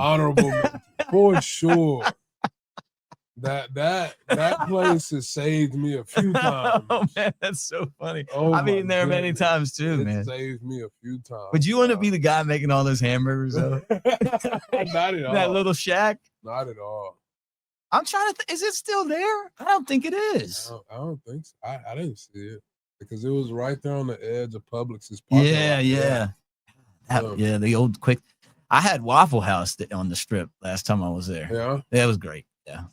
For sure. That place has saved me a few times. Oh man, that's so funny. Oh, I've eaten there many times too, man. It saved me a few times. Would you want to be the guy making all those hamburgers though? Not at all. That little shack? Not at all. I'm trying to is it still there? I don't think it is. I don't think so. I didn't see it because it was right there on the edge of Publix's parking lot. Yeah. Yeah, the old quick. I had Waffle House on the strip last time I was there. Yeah. It was great. Yeah.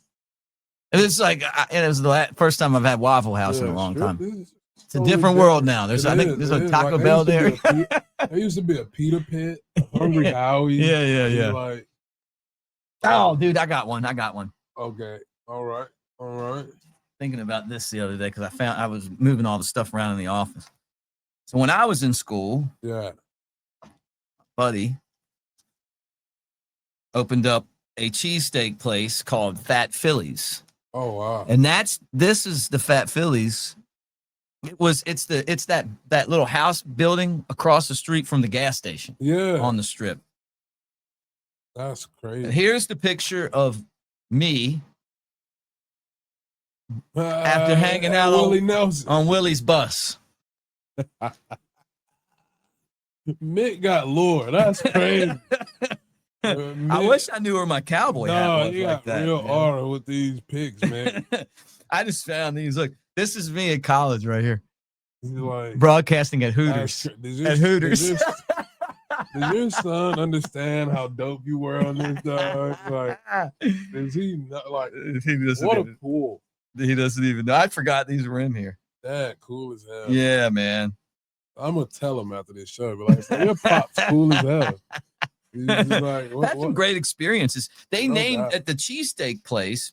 It was like it was the first time I've had Waffle House in a long time. It's a different world now. I think there's a Taco Bell there. There used to be a pita pit, a Hungry Howie. Yeah. Like, oh, dude, I got one. Okay. All right. Thinking about this the other day because I was moving all the stuff around in the office. So when I was in school, buddy opened up a cheesesteak place called Fat Phillies. Oh wow! And this is the Fat Phillies. It's that little house building across the street from the gas station. Yeah, on the strip. That's crazy. Here's the picture of me after hanging out on Willie's bus. Mick got lured. That's crazy. I wish I knew where my cowboy hat was. You got real aura with these pics, man. I just found these. Look, this is me in college right here. Like, broadcasting at Hooters. Does your son understand how dope you were on this dog? Like, does he not like? What a fool! He doesn't even know. I forgot these were in here. That cool as hell. Yeah, man. I'm gonna tell him after this show. But like, your pop's cool as hell. Like, That's some great experiences. They named at the cheesesteak place,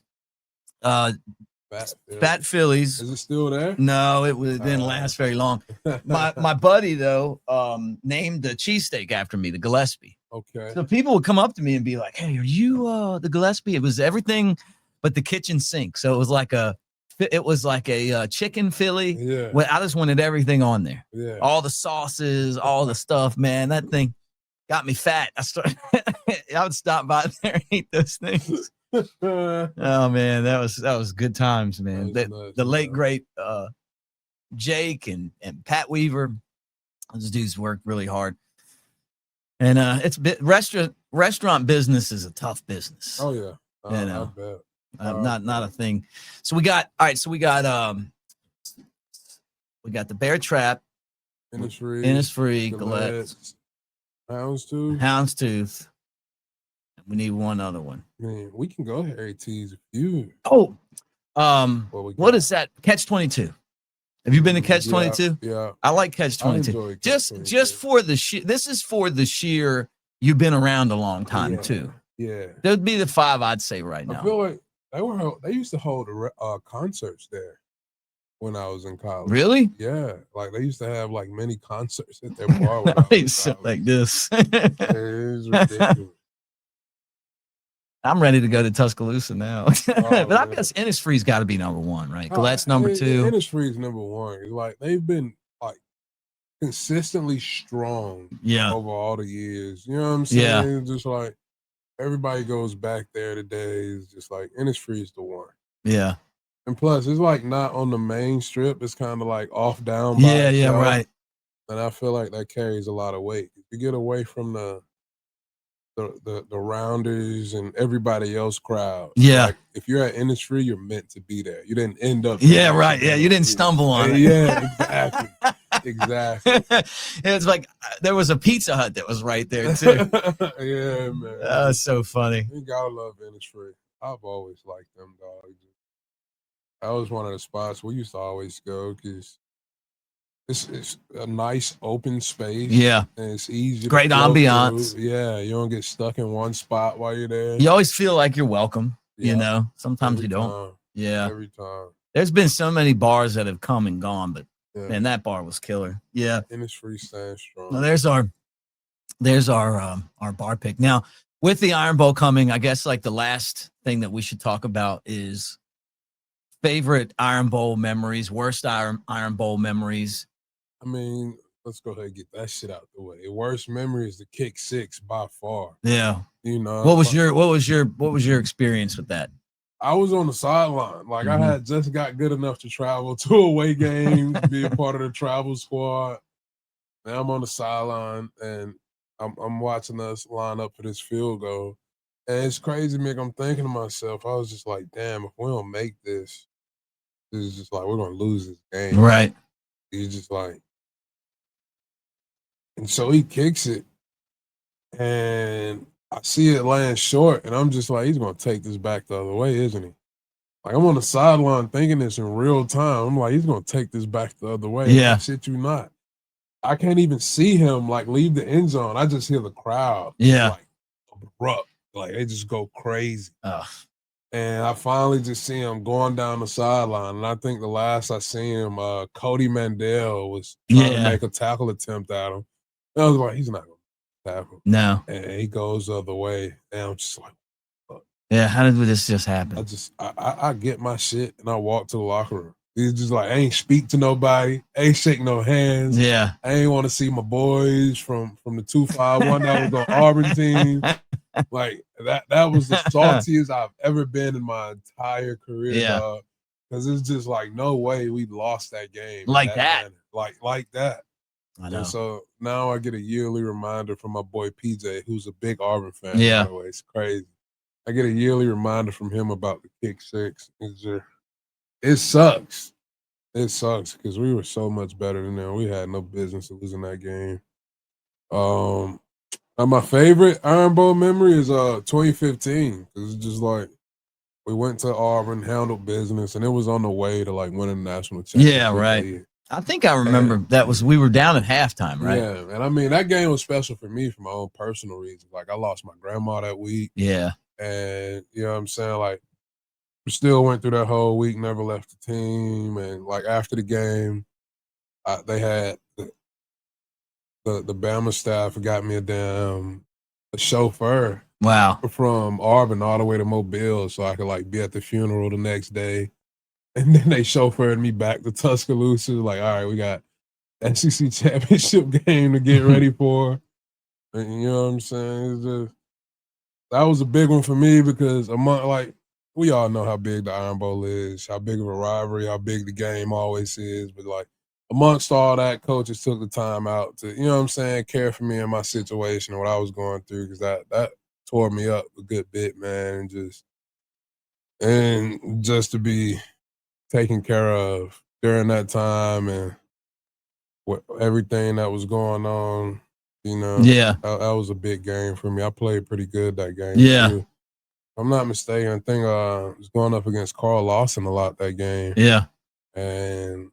Fat Phillies. Is it still there? No, it didn't last very long. My buddy though named the cheesesteak after me, the Gillespie. Okay. So people would come up to me and be like, "Hey, are you the Gillespie?" It was everything but the kitchen sink. So it was like a chicken Philly. Yeah. Well, I just wanted everything on there. Yeah. All the sauces, all the stuff, man. That thing got me fat. I would stop by there and eat those things. Oh man, that was good times, man. The late great Jake and Pat Weaver, those dudes worked really hard. And restaurant business is a tough business. Oh yeah, you know, I bet. Not a thing. So we got we got the Bear Trap, Innisfree, Galettes, Houndstooth. We need one other one. Man, we can go Harry T's if you. Oh, what is that? Catch 22. Have you been to Catch 22? Yeah, I like Catch 22. Just for the sheer. This is for the sheer. You've been around a long time too. Yeah, that'd be the 5 I'd say right now. I feel like they used to hold concerts there when I was in college. Really? Yeah, like they used to have like many concerts at their bar. When I was like this. It is ridiculous. I'm ready to go to Tuscaloosa now. But I guess Innisfree's got to be number one, right? Galette's number 2. Innisfree's number 1. Like they've been like consistently strong over all the years. You know what I'm saying? Yeah. Just like everybody goes back there today. It's just like Innisfree's the one. Yeah. And plus, it's like not on the main strip. It's kind of like off down. By itself. Right. And I feel like that carries a lot of weight. If you get away from the rounders and everybody else crowd. Yeah. Like if you're at Innisfree, you're meant to be there. You didn't end up. Yeah, right. Yeah, you didn't stumble on it. Yeah, exactly. Exactly. It's like there was a Pizza Hut that was right there too. Yeah, man. That's so funny. You gotta love Innisfree. I've always liked them, dog. That was one of the spots we used to always go because it's a nice open space. Yeah. And it's easy. Great ambiance. Yeah. You don't get stuck in one spot while you're there. You always feel like you're welcome, Yeah. you know? Sometimes Every you don't. time. Yeah. Every time. There's been so many bars that have come and gone, but Yeah. man, that bar was killer. Yeah. Industry stands strong. Now there's our bar pick. Now, with the Iron Bowl coming, I guess like the last thing that we should talk about is favorite Iron Bowl memories, worst Iron Bowl memories. I mean, let's go ahead and get that shit out the way. Worst memory is the kick six by far. Yeah. You know, what was your experience with that? I was on the sideline. Like I had just got good enough to travel to a away game, be a part of the travel squad. Now I'm on the sideline and I'm watching us line up for this field goal. And it's crazy, Mick. I'm thinking to myself, I was just like, damn, if we don't make this is just like we're gonna lose this game. Right. He's just like, and so he kicks it, and I see it land short, and I'm just like, he's gonna take this back the other way, isn't he? Like I'm on the sideline thinking this in real time. I'm like, he's gonna take this back the other way. Yeah. Like, shit, you not. I can't even see him like leave the end zone. I just hear the crowd. Yeah. Like abrupt. Like they just go crazy. Ugh. And I finally just see him going down the sideline. And I think the last I seen him, Cody Mandel was trying to make a tackle attempt at him. And I was like, he's not going to tackle. No. And he goes the other way. And I'm just like, fuck. Yeah, how did this just happen? I get my shit and I walk to the locker room. He's just like, I ain't speak to nobody. Ain't shake no hands. Yeah. I ain't want to see my boys from the 251 that was on Auburn team. Like that was the saltiest I've ever been in my entire career. Yeah. Because it's just like no way we lost that game. Like that. Like that. I know. And so now I get a yearly reminder from my boy PJ, who's a big Auburn fan. Yeah. By the way, it's crazy. I get a yearly reminder from him about the kick six. It sucks. It sucks because we were so much better than them. We had no business losing that game. My favorite Iron Bowl memory is 2015. It's just like we went to Auburn, handled business, and it was on the way to like winning the national championship. Yeah, right. I think I remember we were down at halftime, right? Yeah, and I mean that game was special for me for my own personal reasons. Like I lost my grandma that week. Yeah. And you know what I'm saying? Like we still went through that whole week, never left the team. And like after the game, they had the Bama staff got me a chauffeur. Wow. From Auburn all the way to Mobile so I could like be at the funeral the next day. And then they chauffeured me back to Tuscaloosa. Like, all right, we got SEC championship game to get ready for. And you know what I'm saying? It's just, that was a big one for me because we all know how big the Iron Bowl is, how big of a rivalry, how big the game always is. But like amongst all that, coaches took the time out to, you know what I'm saying, care for me and my situation and what I was going through because that tore me up a good bit, man. And just to be taken care of during that time and everything that was going on, you know. Yeah. That was a big game for me. I played pretty good that game. Yeah. Too. If I'm not mistaken, I think I was going up against Carl Lawson a lot that game. Yeah. And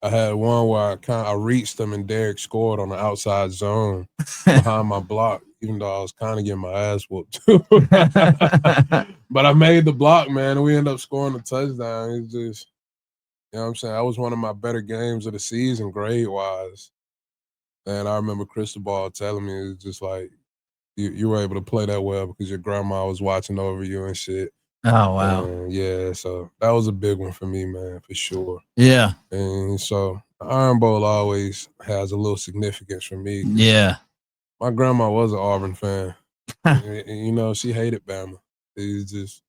I had one where I reached him and Derek scored on the outside zone behind my block, even though I was kind of getting my ass whooped too. But I made the block, man, and we ended up scoring a touchdown. It's just, you know what I'm saying? That was one of my better games of the season, grade-wise. And I remember Cristobal telling me, it's just like, you were able to play that well because your grandma was watching over you and shit. Oh, wow. And yeah, so that was a big one for me, man, for sure. Yeah. And so the Iron Bowl always has a little significance for me. Yeah. My grandma was an Auburn fan. and, you know, she hated Bama. It's just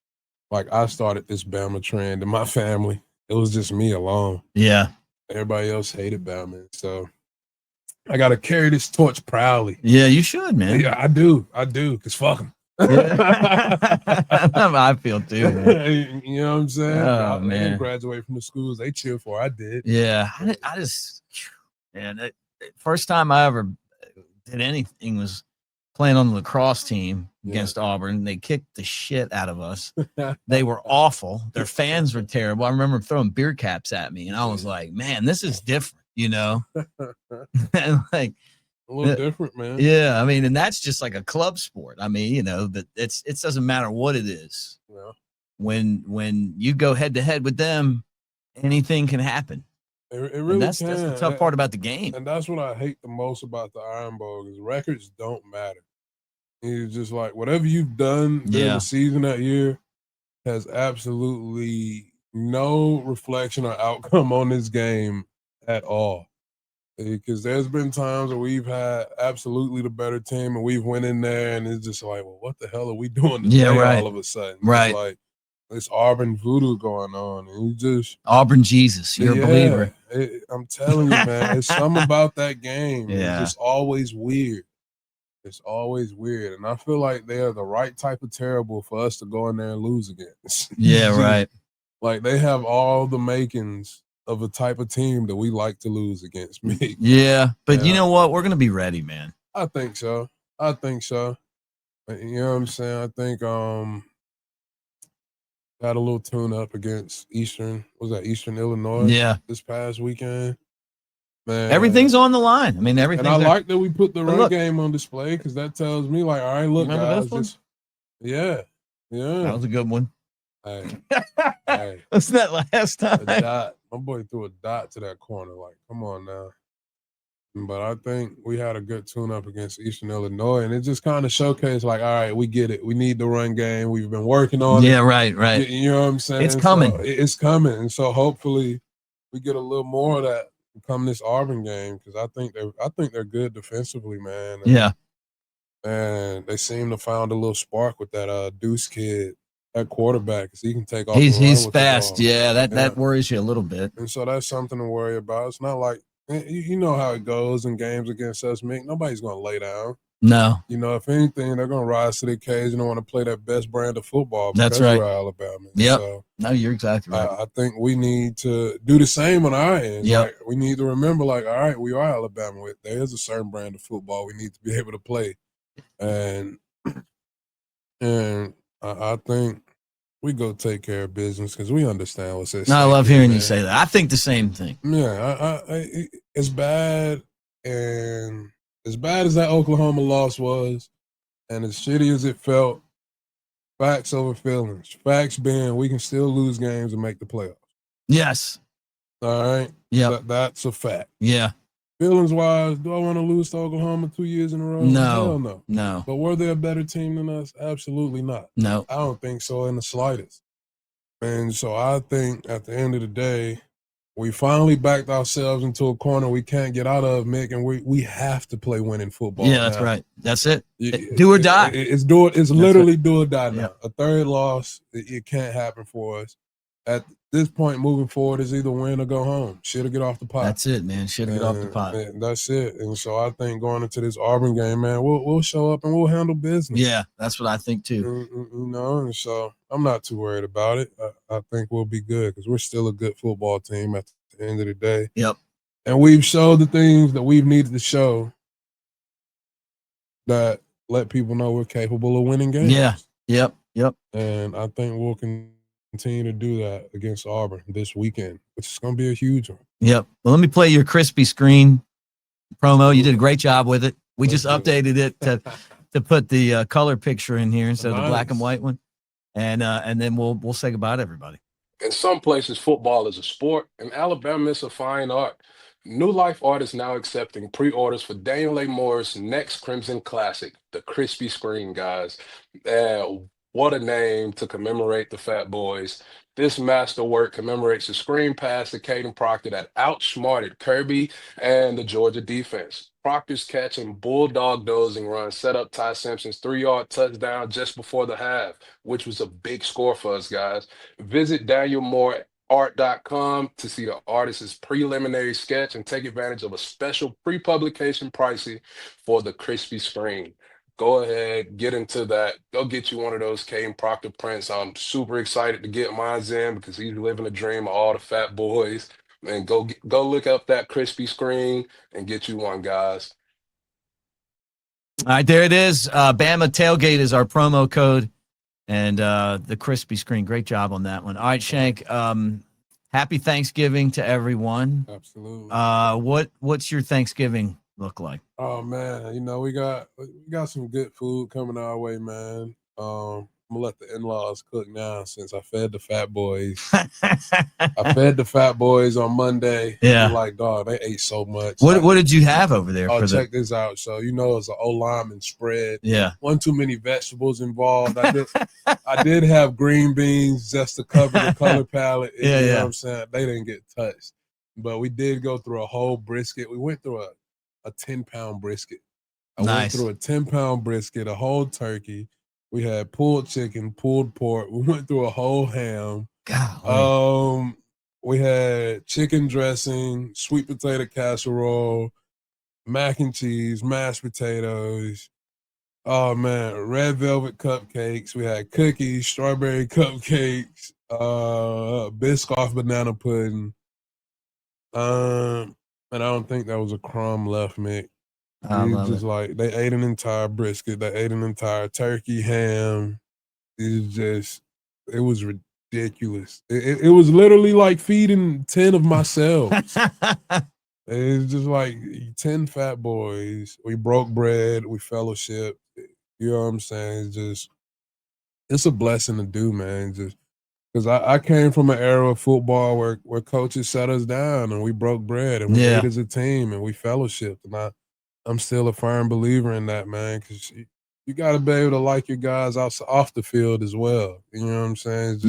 like I started this Bama trend in my family. It was just me alone. Yeah. Everybody else hated Bama. So I got to carry this torch proudly. Yeah, you should, man. Yeah, I do. Because fuck them. Yeah. I feel too, man. You know what I'm saying? Oh, I man. Graduate from the schools they cheer for. I did. Yeah. I just, man, first time I ever did anything was playing on the lacrosse team against Auburn. They kicked the shit out of us. They were awful. Their fans were terrible. I remember throwing beer caps at me, and I was like, man, this is different. you know, like a little different, man. Yeah, I mean, and that's just like a club sport. I mean, you know, that it doesn't matter what it is. Yeah. When you go head to head with them, anything can happen. It really that's can. That's the tough part about the game. And that's what I hate the most about the Iron Bowl is records don't matter. It's just like whatever you've done during the season that year has absolutely no reflection or outcome on this game at all. Because there's been times where we've had absolutely the better team and we've went in there and it's just like, well, what the hell are we doing today all of a sudden? Right. It's like this Auburn voodoo going on. And you just Auburn Jesus, you're a believer. I'm telling you, man, it's something about that game. Yeah. It's just always weird. It's always weird. And I feel like they are the right type of terrible for us to go in there and lose against. Yeah, right. Like they have all the makings of a type of team that we like to lose against me. Yeah, but you know what? We're going to be ready, man. I think so. You know what I'm saying? I think got a little tune up against Eastern Illinois this past weekend. Man, everything's on the line. I mean, everything. And I like that we put the run game on display because that tells me, like, all right, look, guys, that was a good one. Hey, wasn't that last time? A dot. My boy threw a dot to that corner. Like, come on now. But I think we had a good tune-up against Eastern Illinois, and it just kind of showcased, like, all right, we get it. We need the run game. We've been working on it. Yeah, right. You know what I'm saying? It's coming. So it's coming. And so hopefully we get a little more of that come this Auburn game because I think they're good defensively, man. And they seem to found a little spark with that Deuce kid. That quarterback, because he can take off. He's fast. That worries you a little bit. And so that's something to worry about. It's not like you know how it goes in games against us, Mick. Nobody's going to lay down. No. You know, if anything, they're going to rise to the occasion and want to play that best brand of football. That's right. We're Alabama. Yep. So, no, you're exactly right. I think we need to do the same on our end. Yep. Like, we need to remember, like, all right, we are Alabama. There is a certain brand of football we need to be able to play. And I think we go take care of business because we understand what's at stake. I love hearing you say that. I think the same thing. Yeah, it's bad, and as bad as that Oklahoma loss was, and as shitty as it felt, facts over feelings. Facts being we can still lose games and make the playoffs. Yes. All right? Yeah. That's a fact. Yeah. Feelings-wise, do I want to lose to Oklahoma 2 years in a row? No. Hell no. No. But were they a better team than us? Absolutely not. No. I don't think so in the slightest. And so I think at the end of the day, we finally backed ourselves into a corner we can't get out of, Mick, and we have to play winning football. Yeah, that's right. That's it. Do or die. It's literally do or die now. Yeah. A third loss, it can't happen for us. At this point, moving forward, is either win or go home. Shit or get off the pot. That's it, man. Shit or get off the pot. That's it. And so I think going into this Auburn game, man, we'll show up and we'll handle business. Yeah, that's what I think too. You know, and so I'm not too worried about it. I think we'll be good because we're still a good football team at the end of the day. Yep. And we've showed the things that we've needed to show that let people know we're capable of winning games. Yeah. Yep. And I think we'll continue to do that against Auburn this weekend, which is going to be a huge one. Yep. Well, let me play your crispy screen promo. You did a great job with it. We just updated it to put the color picture in here instead of the black and white one. And then we'll say goodbye to everybody. In some places, football is a sport. In Alabama, it's a fine art. New Life Art is now accepting pre-orders for Daniel A. Moore's next Crimson Classic, the Crispy Screen, guys. What a name to commemorate the Fat Boys. This masterwork commemorates the screen pass to Caden Proctor that outsmarted Kirby and the Georgia defense. Proctor's catch and bulldog dozing run set up Ty Simpson's 3-yard touchdown just before the half, which was a big score for us, guys. Visit DanielMooreArt.com to see the artist's preliminary sketch and take advantage of a special pre-publication pricing for the Crispy Screen. Go ahead, get into that. Go get you one of those Kane Proctor prints. I'm super excited to get mine in because he's living a dream of all the fat boys. And go look up that Crispy Screen and get you one, guys. All right, there it is. Bama Tailgate is our promo code, and the Crispy Screen. Great job on that one. All right, Shank. happy Thanksgiving to everyone. Absolutely. What's your Thanksgiving look like? Oh man, we got some good food coming our way, man. I'm gonna let the in-laws cook now since I fed the fat boys. I fed the fat boys on Monday. Yeah. I'm like, dog, they ate so much. What did you have over there? Oh, check this out. So it's an old lineman spread. Yeah. One too many vegetables involved. I did have green beans just to cover the color palette. You know what I'm saying? They didn't get touched. But we did go through a whole brisket. We went through a 10-pound brisket. I went through a 10-pound brisket, a whole turkey. We had pulled chicken, pulled pork. We went through a whole ham. Golly. We had chicken dressing, sweet potato casserole, mac and cheese, mashed potatoes. Oh man, red velvet cupcakes. We had cookies, strawberry cupcakes, Biscoff banana pudding. And I don't think there was a crumb left, Mick. They ate an entire brisket, they ate an entire turkey, ham. It was ridiculous. It was literally like feeding 10 of myself. It's just like 10 fat boys. We broke bread, we fellowship. You know what I'm saying? It's a blessing to do, man. Just because I came from an era of football where coaches set us down and we broke bread and we ate as a team and we fellowshipped. And I'm still a firm believer in that, man, because you got to be able to like your guys off the field as well. You know what I'm saying?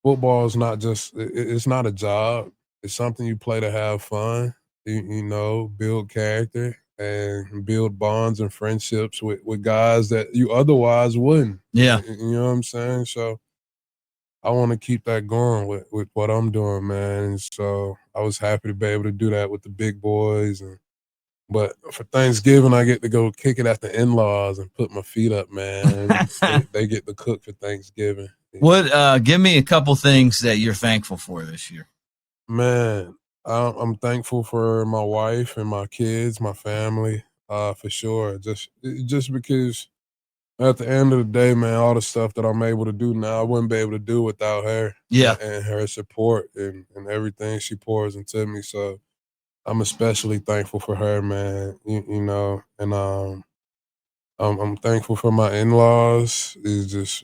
Football is not just, it's not a job. It's something you play to have fun, build character and build bonds and friendships with guys that you otherwise wouldn't. Yeah. You know what I'm saying? So I want to keep that going with what I'm doing, man. And so I was happy to be able to do that with the big boys. But for Thanksgiving, I get to go kick it at the in-laws and put my feet up, man. they get to cook for Thanksgiving. Give me a couple things that you're thankful for this year. Man, I'm thankful for my wife and my kids, my family, for sure. Just because at the end of the day, man, all the stuff that I'm able to do now, I wouldn't be able to do without her. Yeah. And her support and everything she pours into me. So I'm especially thankful for her, man. And I'm thankful for my in-laws. Is just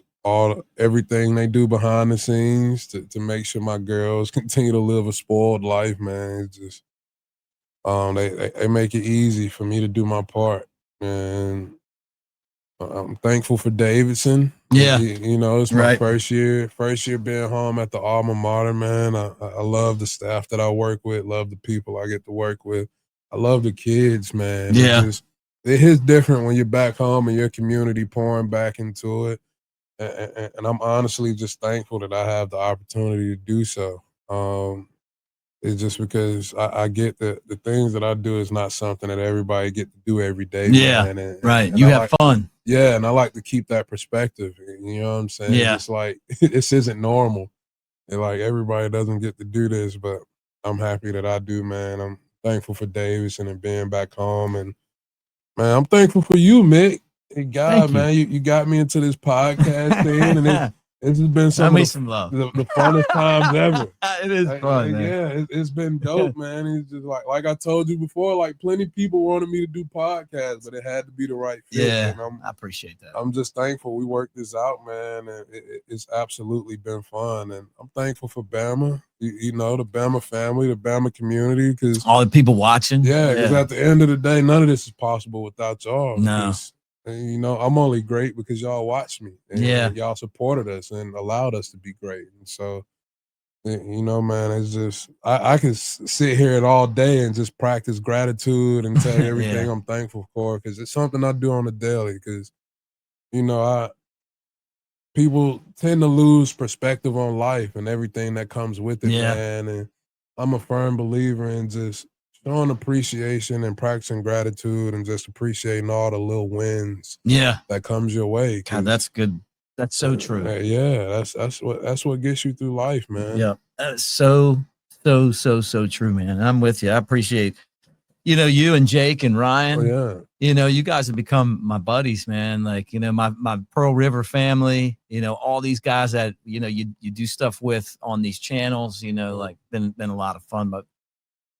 everything they do behind the scenes to make sure my girls continue to live a spoiled life, man. It's just they make it easy for me to do my part, and I'm thankful for Davidson. Yeah. It's my first year being home at the alma mater, man. I love the staff that I work with, love the people I get to work with. I love the kids, man. Yeah. It is different when you're back home and your community pouring back into it. And I'm honestly just thankful that I have the opportunity to do so. It's just because I get the things that I do is not something that everybody get to do every day, man. And you have fun. Yeah, and I like to keep that perspective. You know what I'm saying? Yeah. It's like this isn't normal. And like everybody doesn't get to do this, but I'm happy that I do, man. I'm thankful for Davidson and being back home. And man, I'm thankful for you, Mick. Hey, God, man, you got me into this podcast thing, and this has been some of the funnest times ever. It is fun, man. Yeah, it's been dope, man. It's just like I told you before, like plenty of people wanted me to do podcasts, but it had to be the right fit. Yeah, and I appreciate that. I'm just thankful we worked this out, man, and it's absolutely been fun. And I'm thankful for Bama, the Bama family, the Bama community, because all the people watching. Yeah, because at the end of the day, none of this is possible without y'all. No. And, I'm only great because y'all watched me and y'all supported us and allowed us to be great. And so, man, it's just, I can sit here all day and just practice gratitude and tell you everything I'm thankful for, because it's something I do on the daily, because, people tend to lose perspective on life and everything that comes with it, man. And I'm a firm believer in just showing appreciation and practicing gratitude and just appreciating all the little wins that comes your way. God, that's good. That's so true. That's what gets you through life, man. Yeah, that's so true, man. I'm with you. I appreciate you and Jake and Ryan. you guys have become my buddies, man. Like, my Pearl River family, all these guys that, you do stuff with on these channels, like been a lot of fun. But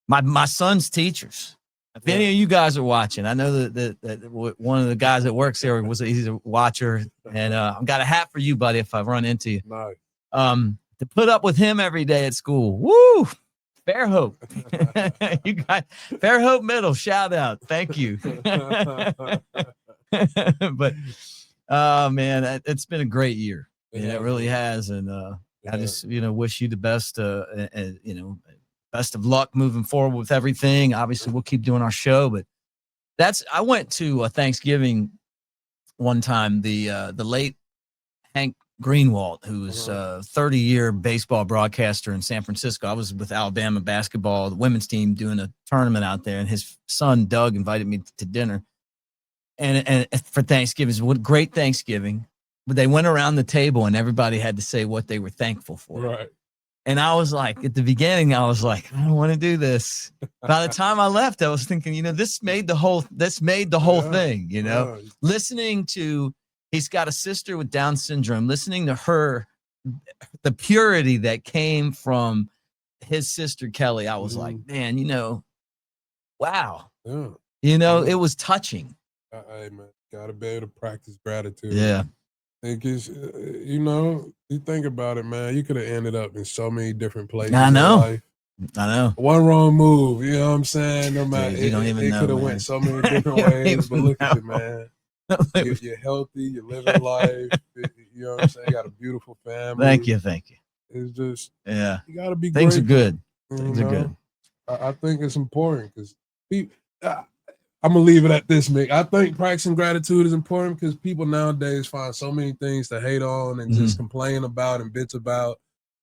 my son's teachers, if any of you guys are watching, I know that one of the guys that works there he's a watcher, and I've got a hat for you, buddy, if I run into you. Nice. To put up with him every day at school. Woo! Fairhope. You got Fairhope Middle. Shout out. Thank you. But man, it's been a great year. It really has. And I just, wish you the best, best of luck moving forward with everything. Obviously, we'll keep doing our show, but I went to a Thanksgiving one time, the late Hank Greenwald, who's a 30-year baseball broadcaster in San Francisco. I was with Alabama basketball, the women's team, doing a tournament out there, and his son Doug invited me to dinner. And for Thanksgiving, what a great Thanksgiving. But they went around the table and everybody had to say what they were thankful for. Right. And I was like, at the beginning, I was like, I don't want to do this. By the time I left, I was thinking, this made the whole thing, listening to, he's got a sister with Down syndrome, listening to her, the purity that came from his sister, Kelly. I was like, man, wow. Yeah. It was touching. Hey, man, gotta be able to practice gratitude. Yeah. I think it's, you think about it, man, you could have ended up in so many different places. I know. In life. I know. One wrong move, you know what I'm saying? No matter, Dude, you don't even it know, could have man. went so many different ways, but look at you, man. You're healthy, you're living life, you know what I'm saying? You got a beautiful family. Thank you. It's just, yeah, you got to be Things grateful. are good. Things are good. I think it's important because I'm going to leave it at this, Mick. I think practicing gratitude is important because people nowadays find so many things to hate on and just complain about and bitch about.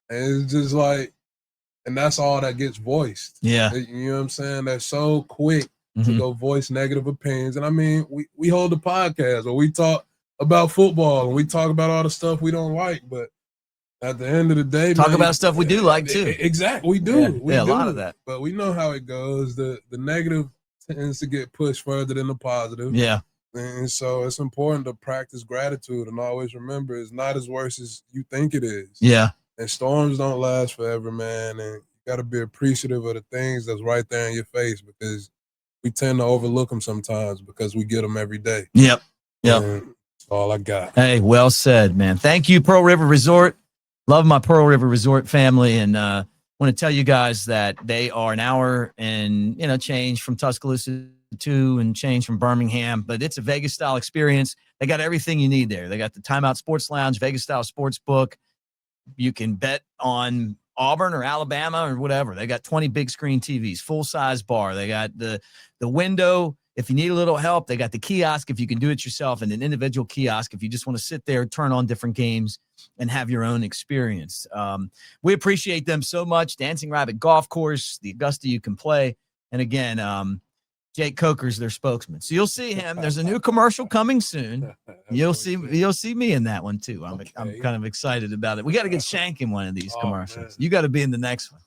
And it's just like, and that's all that gets voiced. Yeah. You know what I'm saying? They're so quick to go voice negative opinions. And I mean, we hold a podcast where we talk about football and we talk about all the stuff we don't like, but at the end of the day, talk about stuff we do like too. Exactly. We do. Yeah, a lot of that. But we know how it goes. The negative tends to get pushed further than the positive. Yeah. And so it's important to practice gratitude and always remember it's not as worse as you think it is. Yeah. And storms don't last forever, man. And you got to be appreciative of the things that's right there in your face because we tend to overlook them sometimes because we get them every day. Yep. And that's all I got. Hey, well said, man. Thank you, Pearl River Resort. Love my Pearl River Resort family. And want to tell you guys that they are an hour and, change from Tuscaloosa to and change from Birmingham, but it's a Vegas style experience. They got everything you need there. They got the Timeout Sports Lounge, Vegas style sports book. You can bet on Auburn or Alabama or whatever. They got 20 big screen TVs, full size bar. They got the window. If you need a little help, they got the kiosk if you can do it yourself, and an individual kiosk if you just want to sit there, turn on different games, and have your own experience. We appreciate them so much. Dancing Rabbit Golf Course, the Augusta you can play. And again, Jake Coker's their spokesman. So you'll see him. There's a new commercial coming soon. You'll see me in that one too. I'm kind of excited about it. We got to get Shank in one of these commercials. Man. You got to be in the next one.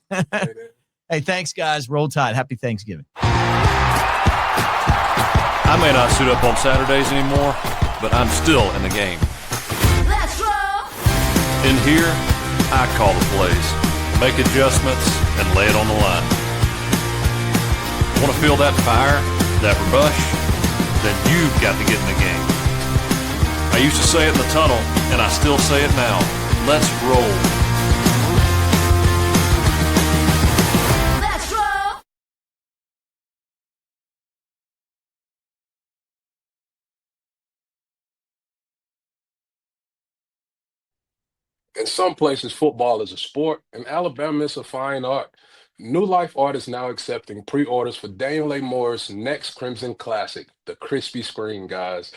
Hey, thanks, guys. Roll Tide. Happy Thanksgiving. I may not suit up on Saturdays anymore, but I'm still in the game. Let's roll! In here, I call the plays, make adjustments, and lay it on the line. Want to feel that fire, that rush? Then you've got to get in the game. I used to say it in the tunnel, and I still say it now. Let's roll. In some places, football is a sport. In Alabama, it's a fine art. New Life Art is now accepting pre-orders for Daniel A. Moore's next Crimson Classic, the Crispy Screen, guys.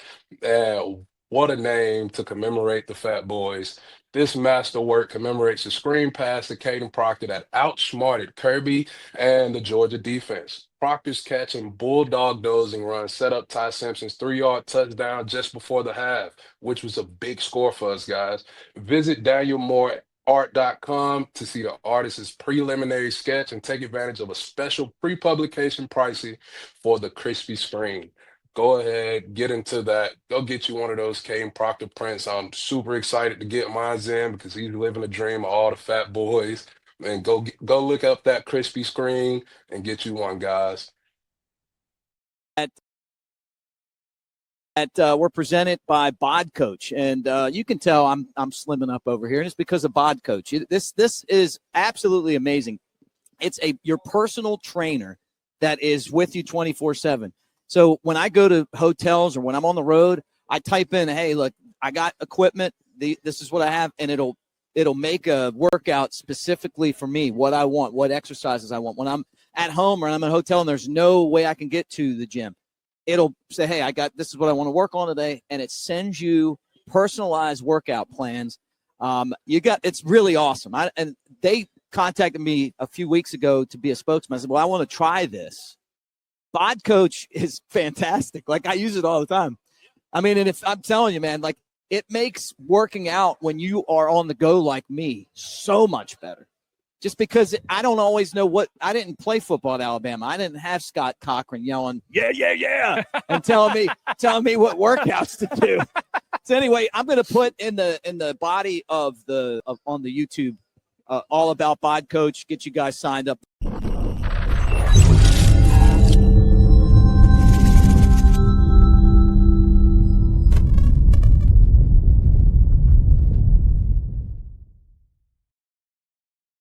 What a name to commemorate the Fat Boys. This masterwork commemorates the screen pass to Kane that outsmarted Kirby and the Georgia defense. Proctor's catch and bulldog dozing run set up Ty Simpson's 3-yard touchdown just before the half, which was a big score for us, guys. Visit DanielMooreArt.com to see the artist's preliminary sketch and take advantage of a special pre-publication pricing for the Crispy Screen. go ahead, get into that. Go get you one of those Kane Proctor prints. I'm super excited to get mine in because he's living a dream of all the fat boys. And go look up that crispy screen and get you one, guys. We're presented by Bod Coach, and you can tell I'm slimming up over here, and it's because of Bod Coach. This is absolutely amazing. It's your personal trainer that is with you 24/7. So when I go to hotels or when I'm on the road, I type in, "Hey, look, I got equipment. This is what I have," and it'll make a workout specifically for me, what I want, what exercises I want. When I'm at home or I'm in a hotel and there's no way I can get to the gym, it'll say, "Hey, this is what I want to work on today," and it sends you personalized workout plans. It's really awesome. And they contacted me a few weeks ago to be a spokesman. I said, "Well, I want to try this." Bod Coach is fantastic. Like, I use it all the time. I mean, and if I'm telling you, man, like, it makes working out when you are on the go like me so much better. Just because I don't always know I didn't play football at Alabama. I didn't have Scott Cochran yelling, "Yeah, yeah, yeah," and telling me what workouts to do. So anyway, I'm going to put in the body of on the YouTube all about Bod Coach. Get you guys signed up.